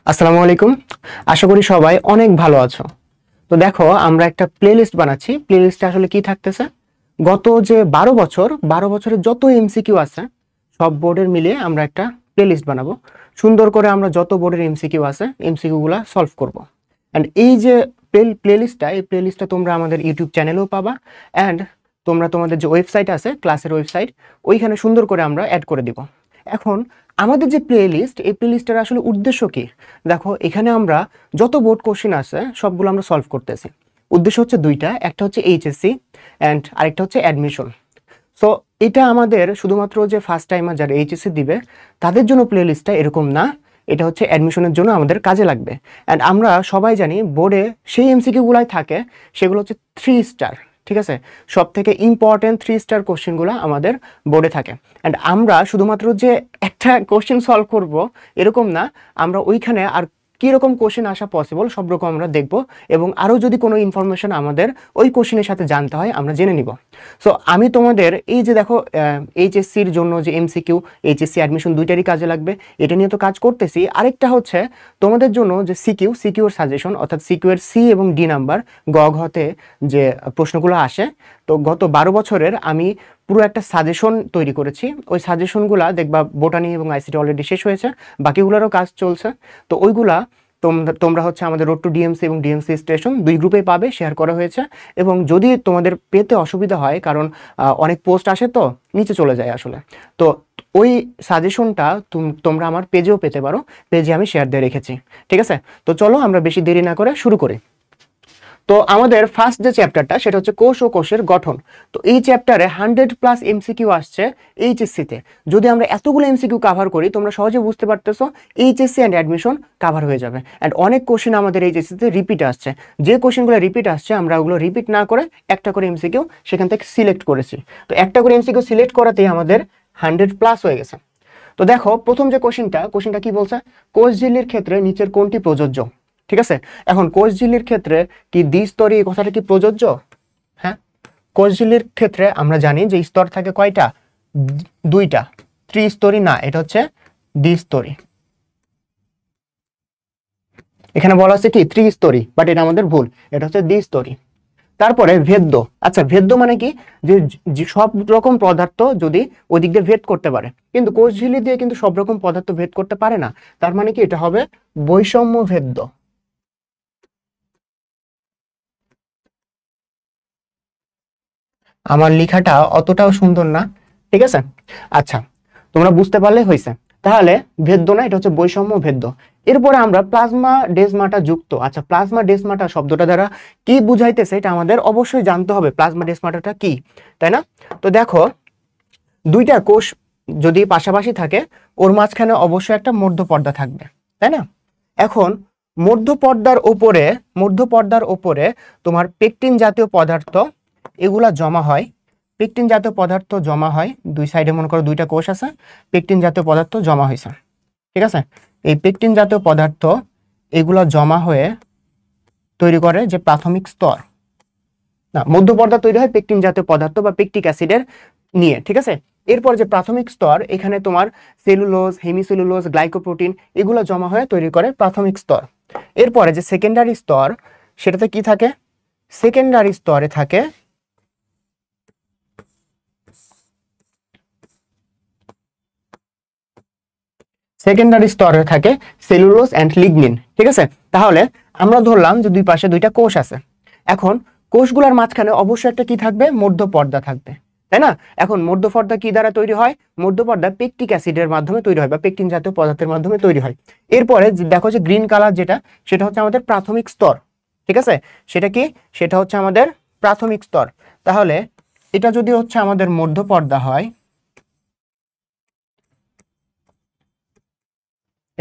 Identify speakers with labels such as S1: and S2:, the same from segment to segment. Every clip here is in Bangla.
S1: আসসালামু আলাইকুম। আশা করি সবাই অনেক ভালো আছো। তো দেখো আমরা একটা প্লেলিস্ট বানাচ্ছি। প্লেলিস্টে আসলে কি থাকতেছে, গত যে 12 বছরের যত এমসিকিউ আছে সব বোর্ডের মিলিয়ে আমরা একটা প্লেলিস্ট বানাবো। সুন্দর করে আমরা যত বোর্ডের এমসিকিউ আছে এমসিকিউ গুলা সলভ করব। অ্যান্ড এই যে এই প্লেলিস্টটা তোমরা আমাদের ইউটিউব চ্যানেলেও পাবা। অ্যান্ড তোমরা তোমাদের যে ওয়েবসাইট আছে, ক্লাসের ওয়েবসাইট, ওইখানে সুন্দর করে আমরা অ্যাড করে দিব। এখন আমাদের যে প্লেলিস্ট, এই প্লেলিস্টের আসলে উদ্দেশ্য কি? দেখো এখানে আমরা যত বোর্ড কোশ্চেন আছে সবগুলো আমরা সলভ করতেছি। উদ্দেশ্য হচ্ছে দুইটা, একটা হচ্ছে এইচএসসি অ্যান্ড আরেকটা হচ্ছে অ্যাডমিশন। সো এটা আমাদের শুধুমাত্র যে ফার্স্ট টাইমার যারা এইচএসসি দিবে তাদের জন্য প্লেলিস্টটা এরকম না, এটা হচ্ছে অ্যাডমিশনের জন্য আমাদের কাজে লাগবে। অ্যান্ড আমরা সবাই জানি বোর্ডে সেই এমসিকিউগুলাই থাকে, সেগুলো হচ্ছে 3 স্টার। ঠিক আছে, সব থেকে ইম্পর্টেন্ট 3 স্টার কোশ্চেনগুলো আমাদের বোর্ডে থাকে। অ্যান্ড আমরা শুধুমাত্র যে একটা কোশ্চেন সলভ করব এরকম না, আমরা ওইখানে আর কীরকম কোশ্চেন আসা পসিবল সব রকম আমরা দেখব, এবং আরও যদি কোনো ইনফরমেশন আমাদের ওই কোশ্চেনের সাথে জানতে হয় আমরা জেনে নিব। সো আমি তোমাদের এই যে দেখো এইচএসসির জন্য যে এমসিকিউ, এইচএসসি অ্যাডমিশন দুইটারই কাজে লাগবে, এটা নিয়ে তো কাজ করতেছি। আরেকটা হচ্ছে তোমাদের জন্য যে সিকিউর সাজেশন, অর্থাৎ সিকিউর সি এবং ডি নাম্বার ঘতে যে প্রশ্নগুলো আসে। তো গত 12 বছরের আমি পুরো একটা সাজেশন তৈরি করেছি। ওই সাজেশনগুলা দেখবা বোটানি এবং আইসিটি অলরেডি শেষ হয়েছে, বাকিগুলোরও কাজ চলছে। তো ওইগুলা তোমরা হচ্ছে আমাদের রোড টু ডিএমসি এবং ডিএমসি স্টেশন দুই গ্রুপে পাবে, শেয়ার করা হয়েছে। এবং যদি তোমাদের পেতে অসুবিধা হয়, কারণ অনেক পোস্ট আসে তো নিচে চলে যায় আসলে, তো ওই সাজেশনটা তোমরা আমার পেজেও পেতে পারো, পেজে আমি শেয়ার দিয়ে রেখেছি। ঠিক আছে, তো চলো আমরা বেশি দেরি না করে শুরু করি। তো আমাদের ফার্স্ট যে চ্যাপ্টারটা সেটা হচ্ছে কোষ ও কোষের গঠন। তো এই চ্যাপ্টারে 100+ এমসিকিউ আসছে এইচএসসিতে। যদি আমরা এতগুলো এমসিকিউ কাভার করি, তোমরা সহজে বুঝতে পারতেছো এইচএসসি অ্যান্ড অ্যাডমিশন কাভার হয়ে যাবে। অ্যান্ড অনেক কোশ্চেন আমাদের এইচএসসিতে রিপিট আসছে। যে কোশ্চেনগুলো রিপিট আসছে আমরা ওগুলো রিপিট না করে একটা করে এমসিকিউ সেখান থেকে সিলেক্ট করেছি। তো একটা করে এমসিকিউ সিলেক্ট করাতেই আমাদের 100+ হয়ে গেছে। তো দেখো প্রথম যে কোশ্চেনটা কি বলছে, কোষ ঝিল্লির ক্ষেত্রে নিচের কোনটি প্রযোজ্য? ঠিক আছে, এখন কোষ ঝিল্লির ক্ষেত্রে কি দ্বিস্তরী কথাটা কি প্রযোজ্য? হ্যাঁ, কোষ ঝিল্লির ক্ষেত্রে আমরা জানি যে স্তর থাকে কয়টা? দুইটা। ত্রিস্তরী না, এটা হচ্ছে দ্বিস্তরী। এখানে বলা আছে কি ত্রিস্তরী, বাট এটা আমাদের ভুল, এটা হচ্ছে দ্বিস্তরী। তারপরে ভেদ্য। আচ্ছা, ভেদ্য মানে কি? যে সব রকম পদার্থ যদি ওই দিক দিয়ে ভেদ করতে পারে, কিন্তু কোষ ঝিল্লি দিয়ে কিন্তু সব রকম পদার্থ ভেদ করতে পারে না। তার মানে কি এটা হবে বৈষম্য ভেদ্য। আমার লেখাটা অতটাও সুন্দর না, ঠিক আছে? আচ্ছা, তোমরা বুঝতে পারলে হয়েছে। তাহলে ভেদ্য না, এটা হচ্ছে বৈষম্য ভেদ্য। এরপরে আমরা প্লাজমা ডেসমাটা যুক্ত। আচ্ছা, প্লাজমা ডেসমাটা শব্দটা দ্বারা কি বুঝাইতেছে এটা আমাদের অবশ্যই জানতে হবে, প্লাজমা ডেসমাটাটা কি, তাই না? তো দেখো দুইটা কোষ যদি পাশাপাশি থাকে, ওর মাঝখানে অবশ্যই একটা মধ্যপর্দা থাকবে, তাই না? এখন মধ্যপর্দার ওপরে তোমার পেকটিন জাতীয় পদার্থ এগুলা জমা হয়। পেকটিন জাতীয় পদার্থ জমা হয়, দুই সাইডে মনে করো দুইটা কোষ আছে, পেকটিন জাতীয় পদার্থ জমা হয়েছে। ঠিক আছে, এই পেকটিন জাতীয় পদার্থ এগুলা জমা হয়ে তৈরি করে যে প্রাথমিক স্তর, না মধ্যপর্দা তৈরি হয় পেকটিন জাতীয় পদার্থ বা পেকটিক অ্যাসিডের নিয়ে। ঠিক আছে, এরপর যে প্রাথমিক স্তর, এখানে তোমার সেলুলোজ, হেমিসেলুলোজ, গ্লাইকোপ্রোটিন এগুলো জমা হয়ে তৈরি করে প্রাথমিক স্তর। এরপরে যে সেকেন্ডারি স্তর, সেটাতে কি থাকে? সেকেন্ডারি স্তরে থাকে সেলুলোজ অ্যান্ড লিগনিন। ঠিক আছে, তাহলে আমরা ধরলাম যে দুই পাশে দুইটা কোষ আছে। এখন কোষগুলোর মাঝখানে অবশ্যই একটা কি থাকবে? মধ্যপর্দা থাকবে, তাই না? এখন মধ্যপর্দা কি দ্বারা তৈরি হয়? মধ্যপর্দা পেকটিক অ্যাসিডের মাধ্যমে তৈরি হয় বা পেকটিন জাতীয় পদার্থের মাধ্যমে তৈরি হয়। এরপরে দেখো যে গ্রিন কালার যেটা, সেটা হচ্ছে আমাদের প্রাথমিক স্তর। ঠিক আছে, সেটা কি? সেটা হচ্ছে আমাদের প্রাথমিক স্তর। তাহলে এটা যদি হচ্ছে আমাদের মধ্যপর্দা হয়,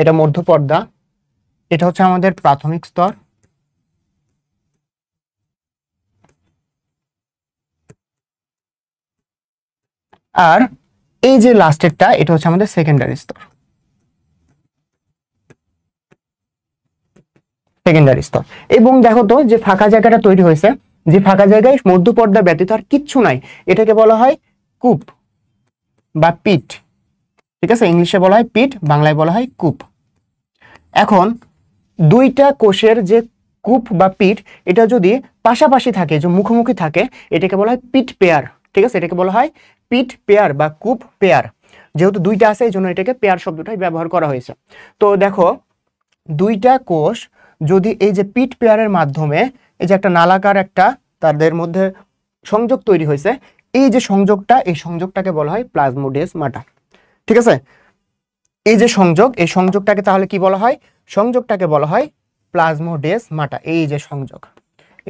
S1: এটা মধ্যপর্দা, এটা হচ্ছে আমাদের প্রাথমিক স্তর, আর এই যে লাস্টেরটা এটা হচ্ছে আমাদের সেকেন্ডারি স্তর। এবং দেখো তো যে ফাঁকা জায়গাটা তৈরি হয়েছে, যে ফাঁকা জায়গায় মধ্যপর্দা ব্যতীত আর কিচ্ছু নাই, এটাকে বলা হয় কূপ বা পিট। ঠিক আছে, ইংলিশে বলা হয় পিট, বাংলায় বলা হয় কূপ। এখন দুইটা কোষের যে কূপ বা পিঠ এটা যদি পাশাপাশি থাকে, যে মুখোমুখি থাকে, এটাকে বলা হয় পিট পেয়ার। ঠিক আছে, এটাকে বলা হয় পিট পেয়ার বা কূপ পেয়ার। যেহেতু দুইটা আছে এই জন্য এটাকে পেয়ার শব্দটাই ব্যবহার করা হয়েছে। তো দেখো দুইটা কোষ যদি এই যে পিট পেয়ারের মাধ্যমে এই যে একটা নালাকার একটা তাদের মধ্যে সংযোগ তৈরি হয়েছে, এই যে সংযোগটা, এই সংযোগটাকে বলা হয় প্লাজমোডেসমাটা। ঠিক আছে, এই যে সংযোগ, এই সংযোগটাকে তাহলে কি বলা হয়? সংযোগটাকে বলা হয় প্লাজমোডেসমাটা। এই যে সংযোগ,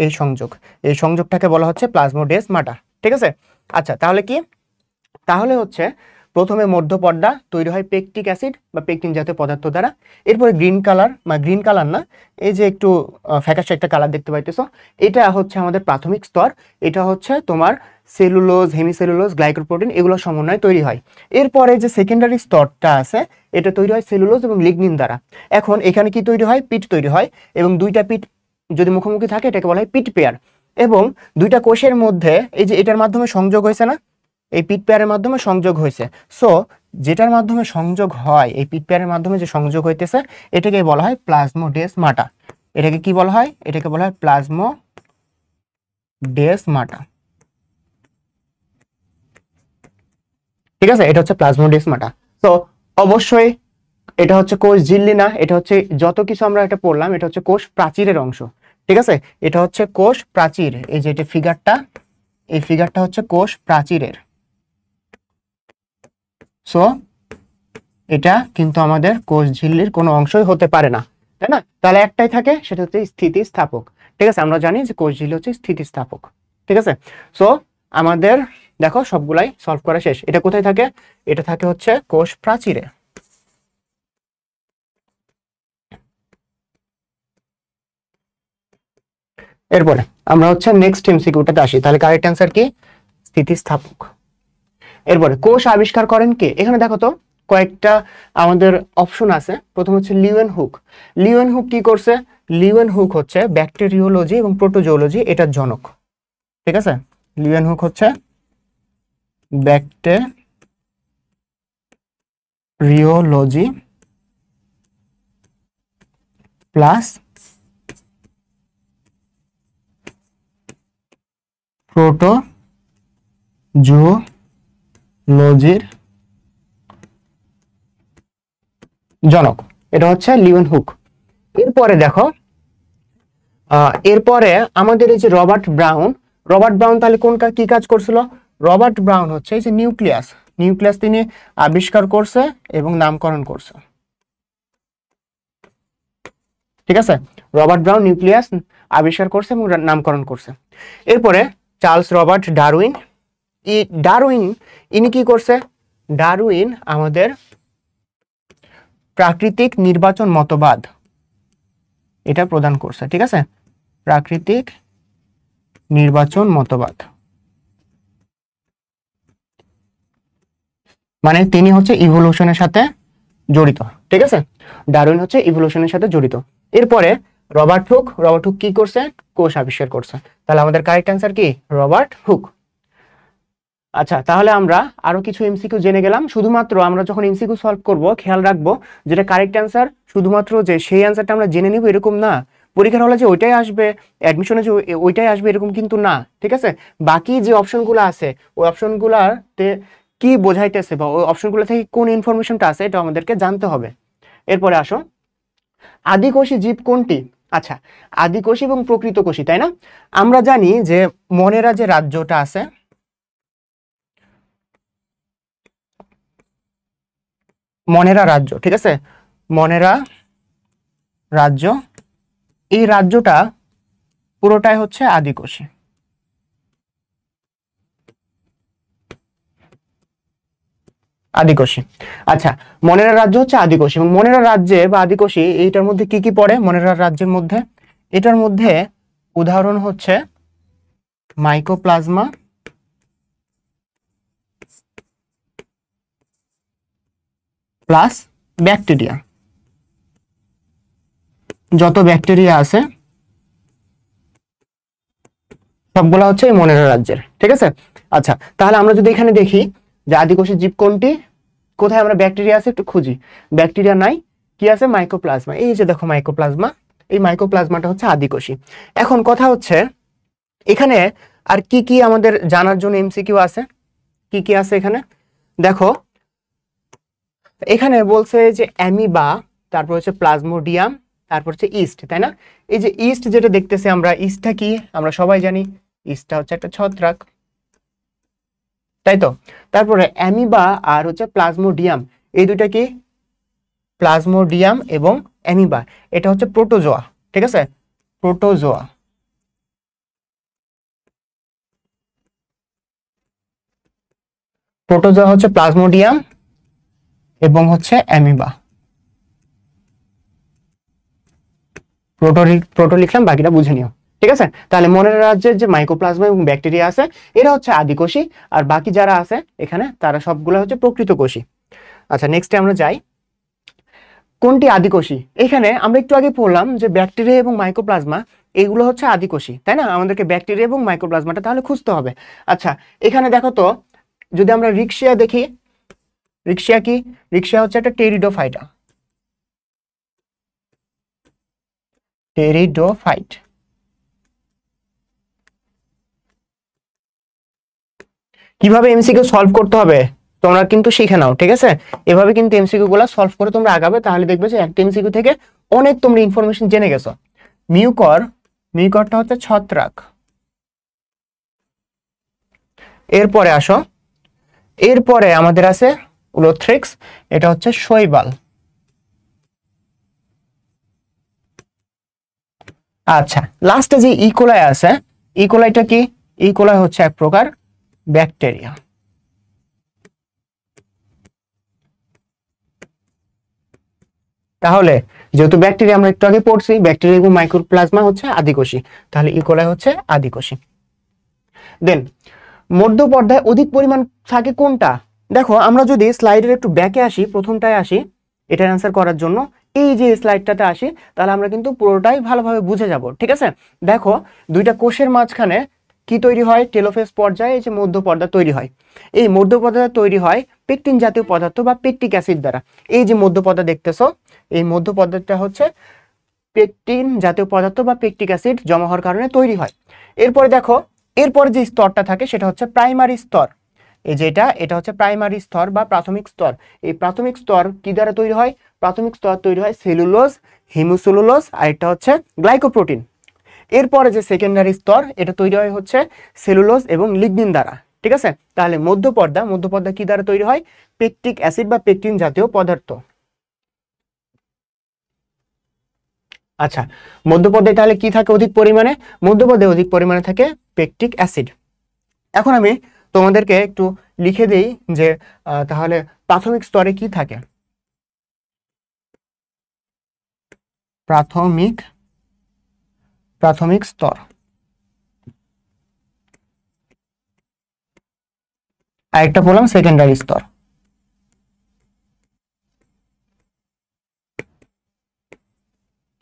S1: এই সংযোগ, এই সংযোগটাকে বলা হচ্ছে প্লাজমোডেসমাটা। ঠিক আছে, আচ্ছা তাহলে কি? তাহলে হচ্ছে প্রথমে মধ্যপর্দা তৈরি হয় পেকটিক অ্যাসিড বা পেকটিন জাতীয় পদার্থ দ্বারা। এরপরে গ্রিন কালার, বা গ্রিন কালার না, এই যে একটু ফ্যাকাশে একটা কালার দেখতে পাইতেছো, এটা হচ্ছে আমাদের প্রাথমিক স্তর। এটা হচ্ছে তোমার সেলুলোজ, হেমিসেলুলোজ, গ্লাইকোপ্রোটিন এগুলোর সমন্বয়ে তৈরি হয়। এরপরে যে সেকেন্ডারি স্তরটা আছে এটা তৈরি হয় সেলুলোজ এবং লিগনিন দ্বারা। এখন এখানে কি তৈরি হয়? পিট তৈরি হয়, এবং দুইটা পিট যদি মুখোমুখি থাকে এটাকে বলা হয় পিট পেয়ার। এবং দুইটা কোষের মধ্যে এই যে এটার মাধ্যমে সংযোগ হয়েছে না, এই পিট পেয়ারের মাধ্যমে সংযোগ হয়েছে। সো যেটার মাধ্যমে সংযোগ হয়, এই পিট পেয়ারের মাধ্যমে যে সংযোগ হইতেছে এটাকে বলা হয় প্লাজমোডেসমাটা। এটাকে কি বলা হয়? এটাকে বলা হয় প্লাজমোডেসমাটা। ঠিক আছে, এটা হচ্ছে প্লাজমোডেসমাটা। তো অবশ্যই এটা হচ্ছে কোষ ঝিল্লি না, এটা হচ্ছে যত কিছু আমরা এটা পড়লাম এটা হচ্ছে কোষ প্রাচীরের অংশ। ঠিক আছে, এটা হচ্ছে কোষ প্রাচীর। এই যে এটা ফিগারটা, এই ফিগারটা হচ্ছে কোষ প্রাচীরের। সো এটা কিন্তু আমাদের কোষ ঝিল্লির কোনো অংশই হতে পারে না, তাই না? তাহলে একটাই থাকে, সেটা হচ্ছে স্থিতিস্থাপক। ঠিক আছে, আমরা জানি যে কোষ ঝিল্লি হচ্ছে স্থিতিস্থাপক। ঠিক আছে, সো আমাদের দেখো সবগুলাই সলভ করা শেষ। এটা কোথায় থাকে? এটা থাকে হচ্ছে কোষ প্রাচীরে। এরপরে আমরা হচ্ছে নেক্সট এমসিকিউটাতে আসি। তাহলে কারেক্ট অ্যান্সার কি? স্থিতিস্থাপক। এরপরে কোষ আবিষ্কার করেন কে? এখানে দেখো তো কয়েকটা আমাদের অপশন আছে। প্রথম হচ্ছে লিওয়েন হুক। লিওয়েন হুক কি করছে? লিওয়েন হুক হচ্ছে ব্যাকটেরিওলজি এবং প্রোটোজোলজি এটার জনক। ঠিক আছে, লিওয়েন হুক হচ্ছে ব্যাকটেরিওলজি প্লাস প্রোটোজোলজির জনক। এটা হচ্ছে লিওয়েন হুক। এরপরে দেখো এরপরে আমাদের এই যে রবার্ট ব্রাউন, রবার্ট ব্রাউন তাহলে কোন কি কাজ করছিল? রবার্ট ব্রাউন হচ্ছে এই যে নিউক্লিয়াস, নিউক্লিয়াস তিনি আবিষ্কার করছে এবং নামকরণ করছে। ঠিক আছে, রবার্ট ব্রাউন নিউক্লিয়াস আবিষ্কার করছে এবং নামকরণ করছে। এরপরে চার্লস রবার্ট ডারউইন, ডারউইন ইনি কি করছে? ডারউইন আমাদের প্রাকৃতিক নির্বাচন মতবাদ এটা প্রদান করছে। ঠিক আছে, প্রাকৃতিক নির্বাচন মতবাদ, মানে তিনি হচ্ছে ইভলিউশনের সাথে জড়িত। ঠিক আছে, ডারউইন হচ্ছে ইভলিউশনের সাথে জড়িত। এরপরে রবার্ট হুক, রবার্ট হুক কি করছে? কোষ আবিষ্কার করছে। তাহলে আমাদের কারেক্ট অ্যান্সার কি? Robert Hooke. আচ্ছা, তাহলে আমরা আরো কিছু এমসিকিউ জেনে গেলাম। শুধুমাত্র আমরা যখন এমসিকিউ সলভ করব খেয়াল রাখবো যেটা কারেক্ট অ্যান্সার শুধুমাত্র যে সেই অ্যান্সারটা আমরা জেনে নিব এরকম না। পরীক্ষার হলে যে ওইটাই আসবে, অ্যাডমিশনে যে ওইটাই আসবে এরকম কিন্তু না। ঠিক আছে, বাকি যে অপশনগুলো আছে ওই অপশনগুলোতে কি বোঝাইতেছে বা ওই অপশনগুলো থেকে কোন ইনফরমেশনটা আছে এটা আমাদেরকে জানতে হবে। এরপরে আসো, আদিকোষী জীব কোনটি? আচ্ছা, আদিকোষী এবং প্রকৃতকোষী, তাই না? আমরা জানি যে মনেরা যে রাজ্যটা আছে, মনেরা রাজ্য, ঠিক আছে, মনেরা রাজ্য, এই রাজ্যটা পুরোটাই হচ্ছে আদিকোষী। আদিকোষী। আচ্ছা, মনেরা রাজ্য হচ্ছে আদিকোষী, এবং মনেরা রাজ্যে বা আদিকোষী এইটার মধ্যে কি কি পড়ে? মনেরা রাজ্যের মধ্যে, এটার মধ্যে উদাহরণ হচ্ছে মাইকোপ্লাজমা, প্লাস ব্যাকটেরিয়া। যত ব্যাকটেরিয়া আছে সবগুলা হচ্ছে এই মনেরা রাজ্যের। ঠিক আছে, আচ্ছা তাহলে আমরা যদি এখানে দেখি যে আদিকোষী জীব কোনটি, কোথায় আমরা ব্যাকটেরিয়া আছে একটু খুঁজি, ব্যাকটেরিয়া নাই, কি আছে? মাইকোপ্লাজমা। এই যে দেখো মাইকোপ্লাজমা, এই মাইক্রোপ্লাজমাটা হচ্ছে আদিকোষী। এখন কথা হচ্ছে এখানে আর কি কি আমাদের জানার জন্য এমসিকিউ আছে, কি কি আছে এখানে দেখো। এখানে বলছে যে অ্যামিবা, তারপর হচ্ছে প্লাজমোডিয়াম, তারপর হচ্ছে ইস্ট, তাই না? এই যে ইস্ট যেটা দেখতেছি আমরা, ইস্টটা কি আমরা সবাই জানি, ইস্টটা হচ্ছে একটা ছত্রাক, তাই তো? তারপরে অ্যামিবা আর হচ্ছে প্লাজমোডিয়াম, এই দুইটা কি, প্লাজমোডিয়াম এবং অ্যামিবা, এটা হচ্ছে প্রোটোজোয়া, ঠিক আছে, প্রোটোজোয়া। প্রোটোজোয়া হচ্ছে প্লাজমোডিয়াম এবং হচ্ছে অ্যামিবা। প্রোটো লিখলাম, বাকিটা বুঝে নিও, ঠিক আছে? তাহলে মনের রাজ্যের যে মাইক্রোপ্লাজমা এবং ব্যাকটেরিয়া আছে এরা হচ্ছে আদিকোষী, আর বাকি যারা আছে এখানে তারা সবগুলো হচ্ছে প্রকৃতকোষী। আচ্ছা, নেক্সটে আমরা যাই, কোনটি আদিকোষী? এখানে আমরা একটু আগে পড়লাম যে ব্যাকটেরিয়া এবং মাইক্রোপ্লাজমা এগুলো হচ্ছে আদিকোষী, তাই না? আমাদেরকে ব্যাকটেরিয়া এবং মাইক্রোপ্লাজমাটা তাহলে খুঁজতে হবে। আচ্ছা, এখানে দেখো তো, যদি আমরা রিক্সিয়া দেখি, রিক্সিয়া কি, রিক্সিয়া হচ্ছে একটা টেরিডোফাইটা, টেরিডোফাইট। কিভাবে এমসিকিউ সলভ করতে হবে তোমরা কিন্তু শিখে নাও, ঠিক আছে? এভাবে কিন্তু এমসিকিউ গুলা সলভ করে তোমরা আগাবে, তাহলে দেখবে যে একটা এমসিকিউ থেকে অনেক তোমরা ইনফরমেশন জেনে গেছো। মিউকর, মিউকরটা হচ্ছে ছত্রাক। এরপরে আসো, এরপরে আমাদের আছে উলোথ্রিক্স, এটা হচ্ছে শৈবাল। আচ্ছা, লাস্টে যে ইকোলাই আছে, ইকোলাইটা কি, ইকোলাই হচ্ছে এক প্রকার ব্যাকটেরিয়া। তাহলে যেহেতু ব্যাকটেরিয়া আমরা একটু আগে পড়ছি, ব্যাকটেরিয়া এবং মাইক্রোপ্লাজমা হচ্ছে আদিকোষী, তাহলে ইকোলাই হচ্ছে আদিকোষী। দেন মধ্য পর্দায় অধিক পরিমাণ থাকে কোনটা? দেখো, আমরা যদি স্লাইডের একটু ব্যাকে আসি, প্রথমটায় আসি এটার অ্যান্সার করার জন্য, এই যে স্লাইডটাতে আসি, তাহলে আমরা কিন্তু পুরোটাই ভালোভাবে বুঝে যাব, ঠিক আছে? দেখো, দুইটা কোষের মাঝখানে কি তৈরি হয়? টেলোফেজ পর্যায়ে এই যে মধ্য পর্দা তৈরি হয়। এই মধ্য পর্দা তৈরি হয় পেকটিন জাতীয় পদার্থ বা পেকটিক অ্যাসিড দ্বারা। এই যে মধ্য পর্দা দেখতেছো, এই মধ্য পর্দাটা হচ্ছে পেকটিন জাতীয় পদার্থ বা পেকটিক অ্যাসিড জমা হওয়ার কারণে তৈরি হয়। এরপরে দেখো, এরপরে যে স্তরটা থাকে সেটা হচ্ছে প্রাইমারি স্তর। এই যে এটা হচ্ছে প্রাইমারি স্তর বা প্রাথমিক স্তর। এই প্রাথমিক স্তর কি দ্বারা তৈরি হয়? প্রাথমিক স্তর তৈরি হয় সেলুলোজ, হিমোসেলুলোজ, আর এটা হচ্ছে গ্লাইকোপ্রোটিন। এরপরে যে সেকেন্ডারি স্তর, এটা তৈরি হয় হচ্ছে সেলুলোজ এবং লিগনিন দ্বারা, ঠিক আছে? তাহলে মধ্য পর্দা কি দ্বারা তৈরি হয়? পেকটিক অ্যাসিড বা পেকটিন জাতীয় পদার্থ। আচ্ছা, মধ্যপর্দায় তাহলে কি থাকে অধিক পরিমাণে? মধ্যপর্দায় অধিক পরিমাণে থাকে পেকটিক অ্যাসিড। এখন আমি তোমাদেরকে একটু লিখে দেই যে তাহলে প্রাথমিক স্তরে কি থাকে। প্রাথমিক স্তর, আরেকটা বললাম সেকেন্ডারি স্তর।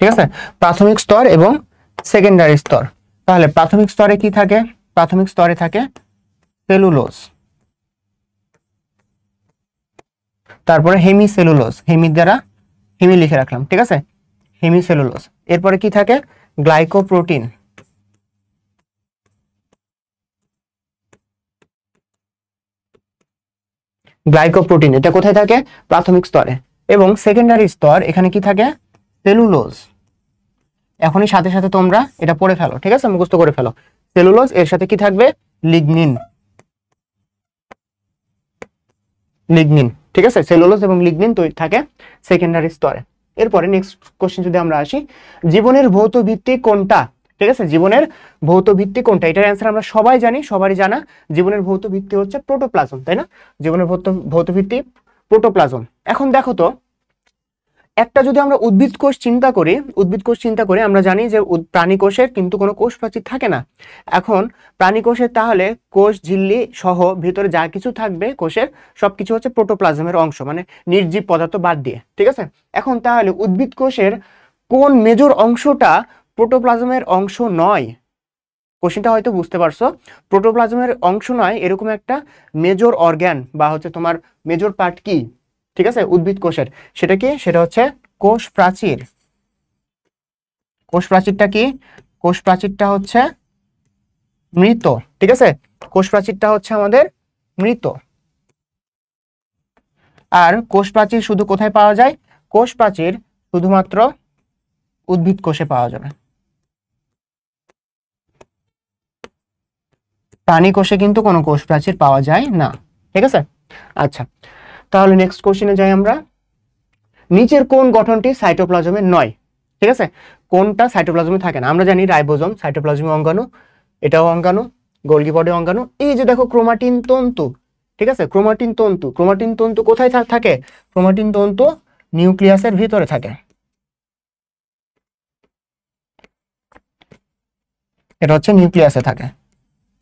S1: ঠিক আছে, প্রাথমিক স্তর এবং সেকেন্ডারি স্তর। তাহলে প্রাথমিক স্তরে কি থাকে? প্রাথমিক স্তরে থাকে সেলুলোজ, তারপরে হেমিসেলুলোজ, হেমি লিখে রাখলাম, ঠিক আছে, হেমিসেলুলোজ। এরপরে কি থাকে? গ্লাইকোপ্রোটিন, গ্লাইকোপ্রোটিন এটা কোথায় থাকে? প্রাথমিক স্তরে। এবং সেকেন্ডারি স্তর, এখানে কি থাকে? সেলুলোজ। এখনই সাথে সাথে তোমরা এটা পড়ে ফেলো, ঠিক আছে, মুখস্থ করে ফেলো। সেলুলোজ, এর সাথে কি থাকবে? লিগনিন, ঠিক আছে, সেলুলোজ এবং লিগনিন থাকে সেকেন্ডারি স্তরে। এরপরে নেক্সট কোশ্চেন যদি আমরা আসি, জীবনের ভৌত ভিত্তি কোনটা? ঠিক আছে, জীবনের ভৌত ভিত্তি কোনটা? এটার অ্যান্সার আমরা সবাই জানি, সবারই জানা, জীবনের ভৌত ভিত্তি হচ্ছে প্রোটোপ্লাজম, তাই না? জীবনের ভৌত ভিত্তি প্রোটোপ্লাজম। এখন দেখো তো, একটা যদি আমরা উদ্ভিদ কোষ চিন্তা করি, আমরা জানি যে প্রাণী কোষের কিন্তু কোনো কোষ প্রাচীর থাকে না। এখন প্রাণী কোষের তাহলে কোষ ঝিল্লি সহ ভিতরে যা কিছু থাকবে কোষের সবকিছু হচ্ছে প্রোটোপ্লাজমের অংশ, মানে নির্জীব পদার্থ বাদ দিয়ে, ঠিক আছে? এখন তাহলে উদ্ভিদ কোষের কোন মেজর অংশটা প্রোটোপ্লাজমের অংশ নয়? কোশ্চেনটা হয়তো বুঝতে পারছো, প্রোটোপ্লাজমের অংশ নয় এরকম একটা মেজর অর্গান বা হচ্ছে তোমার মেজর পার্ট কি? ঠিক আছে, উদ্ভিদ কোষের সেটা কি? সেটা হচ্ছে কোষ প্রাচীর। কোষ প্রাচীরটা কি? কোষ প্রাচীরটা হচ্ছে মৃত, ঠিক আছে? কোষ প্রাচীরটা হচ্ছে আমাদের মৃত। আর কোষ প্রাচীর শুধু কোথায় পাওয়া যায়? কোষ প্রাচীর শুধুমাত্র উদ্ভিদ কোষে পাওয়া যাবে, প্রাণী কোষে কিন্তু কোনো কোষ প্রাচীর পাওয়া যায় না, ঠিক আছে? আচ্ছা, তাহলে নেক্সট কোশ্চেনে যাই আমরা। নিচের কোন গঠনটি সাইটোপ্লাজমে নয়? ঠিক আছে, কোনটা সাইটোপ্লাজমে থাকে না? আমরা জানি রাইবোজোম সাইটোপ্লাজমে অঙ্গাণু, এটাও অঙ্গাণু, গোলগি বডি অঙ্গাণু। এই যে দেখো ক্রোমাটিন তন্তু, ঠিক আছে? ক্রোমাটিন তন্তু, ক্রোমাটিন তন্তু কোথায় থাকে? ক্রোমাটিন তন্তু নিউক্লিয়াসের ভিতরে থাকে, এটা হচ্ছে নিউক্লিয়াসে থাকে।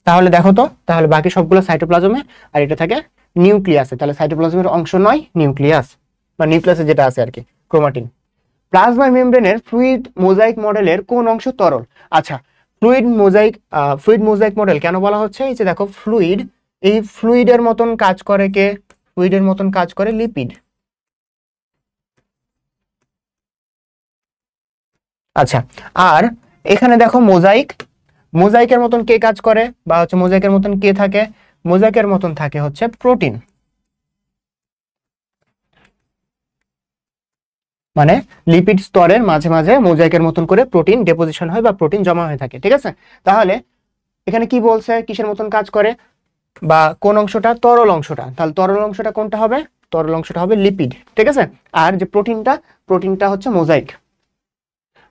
S1: তাহলে দেখো তো, তাহলে বাকি সবগুলো সাইটোপ্লাজমে আর এটা থাকে নিউক্লিয়াসে, তাহলে সাইটোপ্লাজমের অংশ নয় নিউক্লিয়াস, বা নিউক্লিয়াসে যেটা আছে আর কি, ক্রোমাটিন। প্লাজমা মেমব্রেনের ফ্লুইড মোজাইক মডেলের কোন অংশ তরল? আচ্ছা, ফ্লুইড মোজাইক মডেল কেন বলা হচ্ছে? এই যে দেখো ফ্লুইড, এই ফ্লুইডের মতন কাজ করে কে? ফ্লুইডের মতন কাজ করে লিপিড। আচ্ছা, আর এখানে দেখো মোজাইক, মোজাইকের মতন কে কাজ করে, বা হচ্ছে মোজাইকের মতন কে থাকে? মোজাইকের মতন থাকে হচ্ছে প্রোটিন, মানে লিপিড স্তরের মাঝে মাঝে মোজাইকের মতন করে প্রোটিন ডেপোজিশন হয় বা প্রোটিন জমা হয়ে থাকে, ঠিক আছে? তাহলে এখানে কি বলছে, কিসের মতন কাজ করে, বা কোন অংশটা? তরল অংশটা। তাহলে তরল অংশটা কোনটা হবে? তরল অংশটা হবে লিপিড, ঠিক আছে? আর যে প্রোটিনটা, প্রোটিনটা হচ্ছে মোজাইক।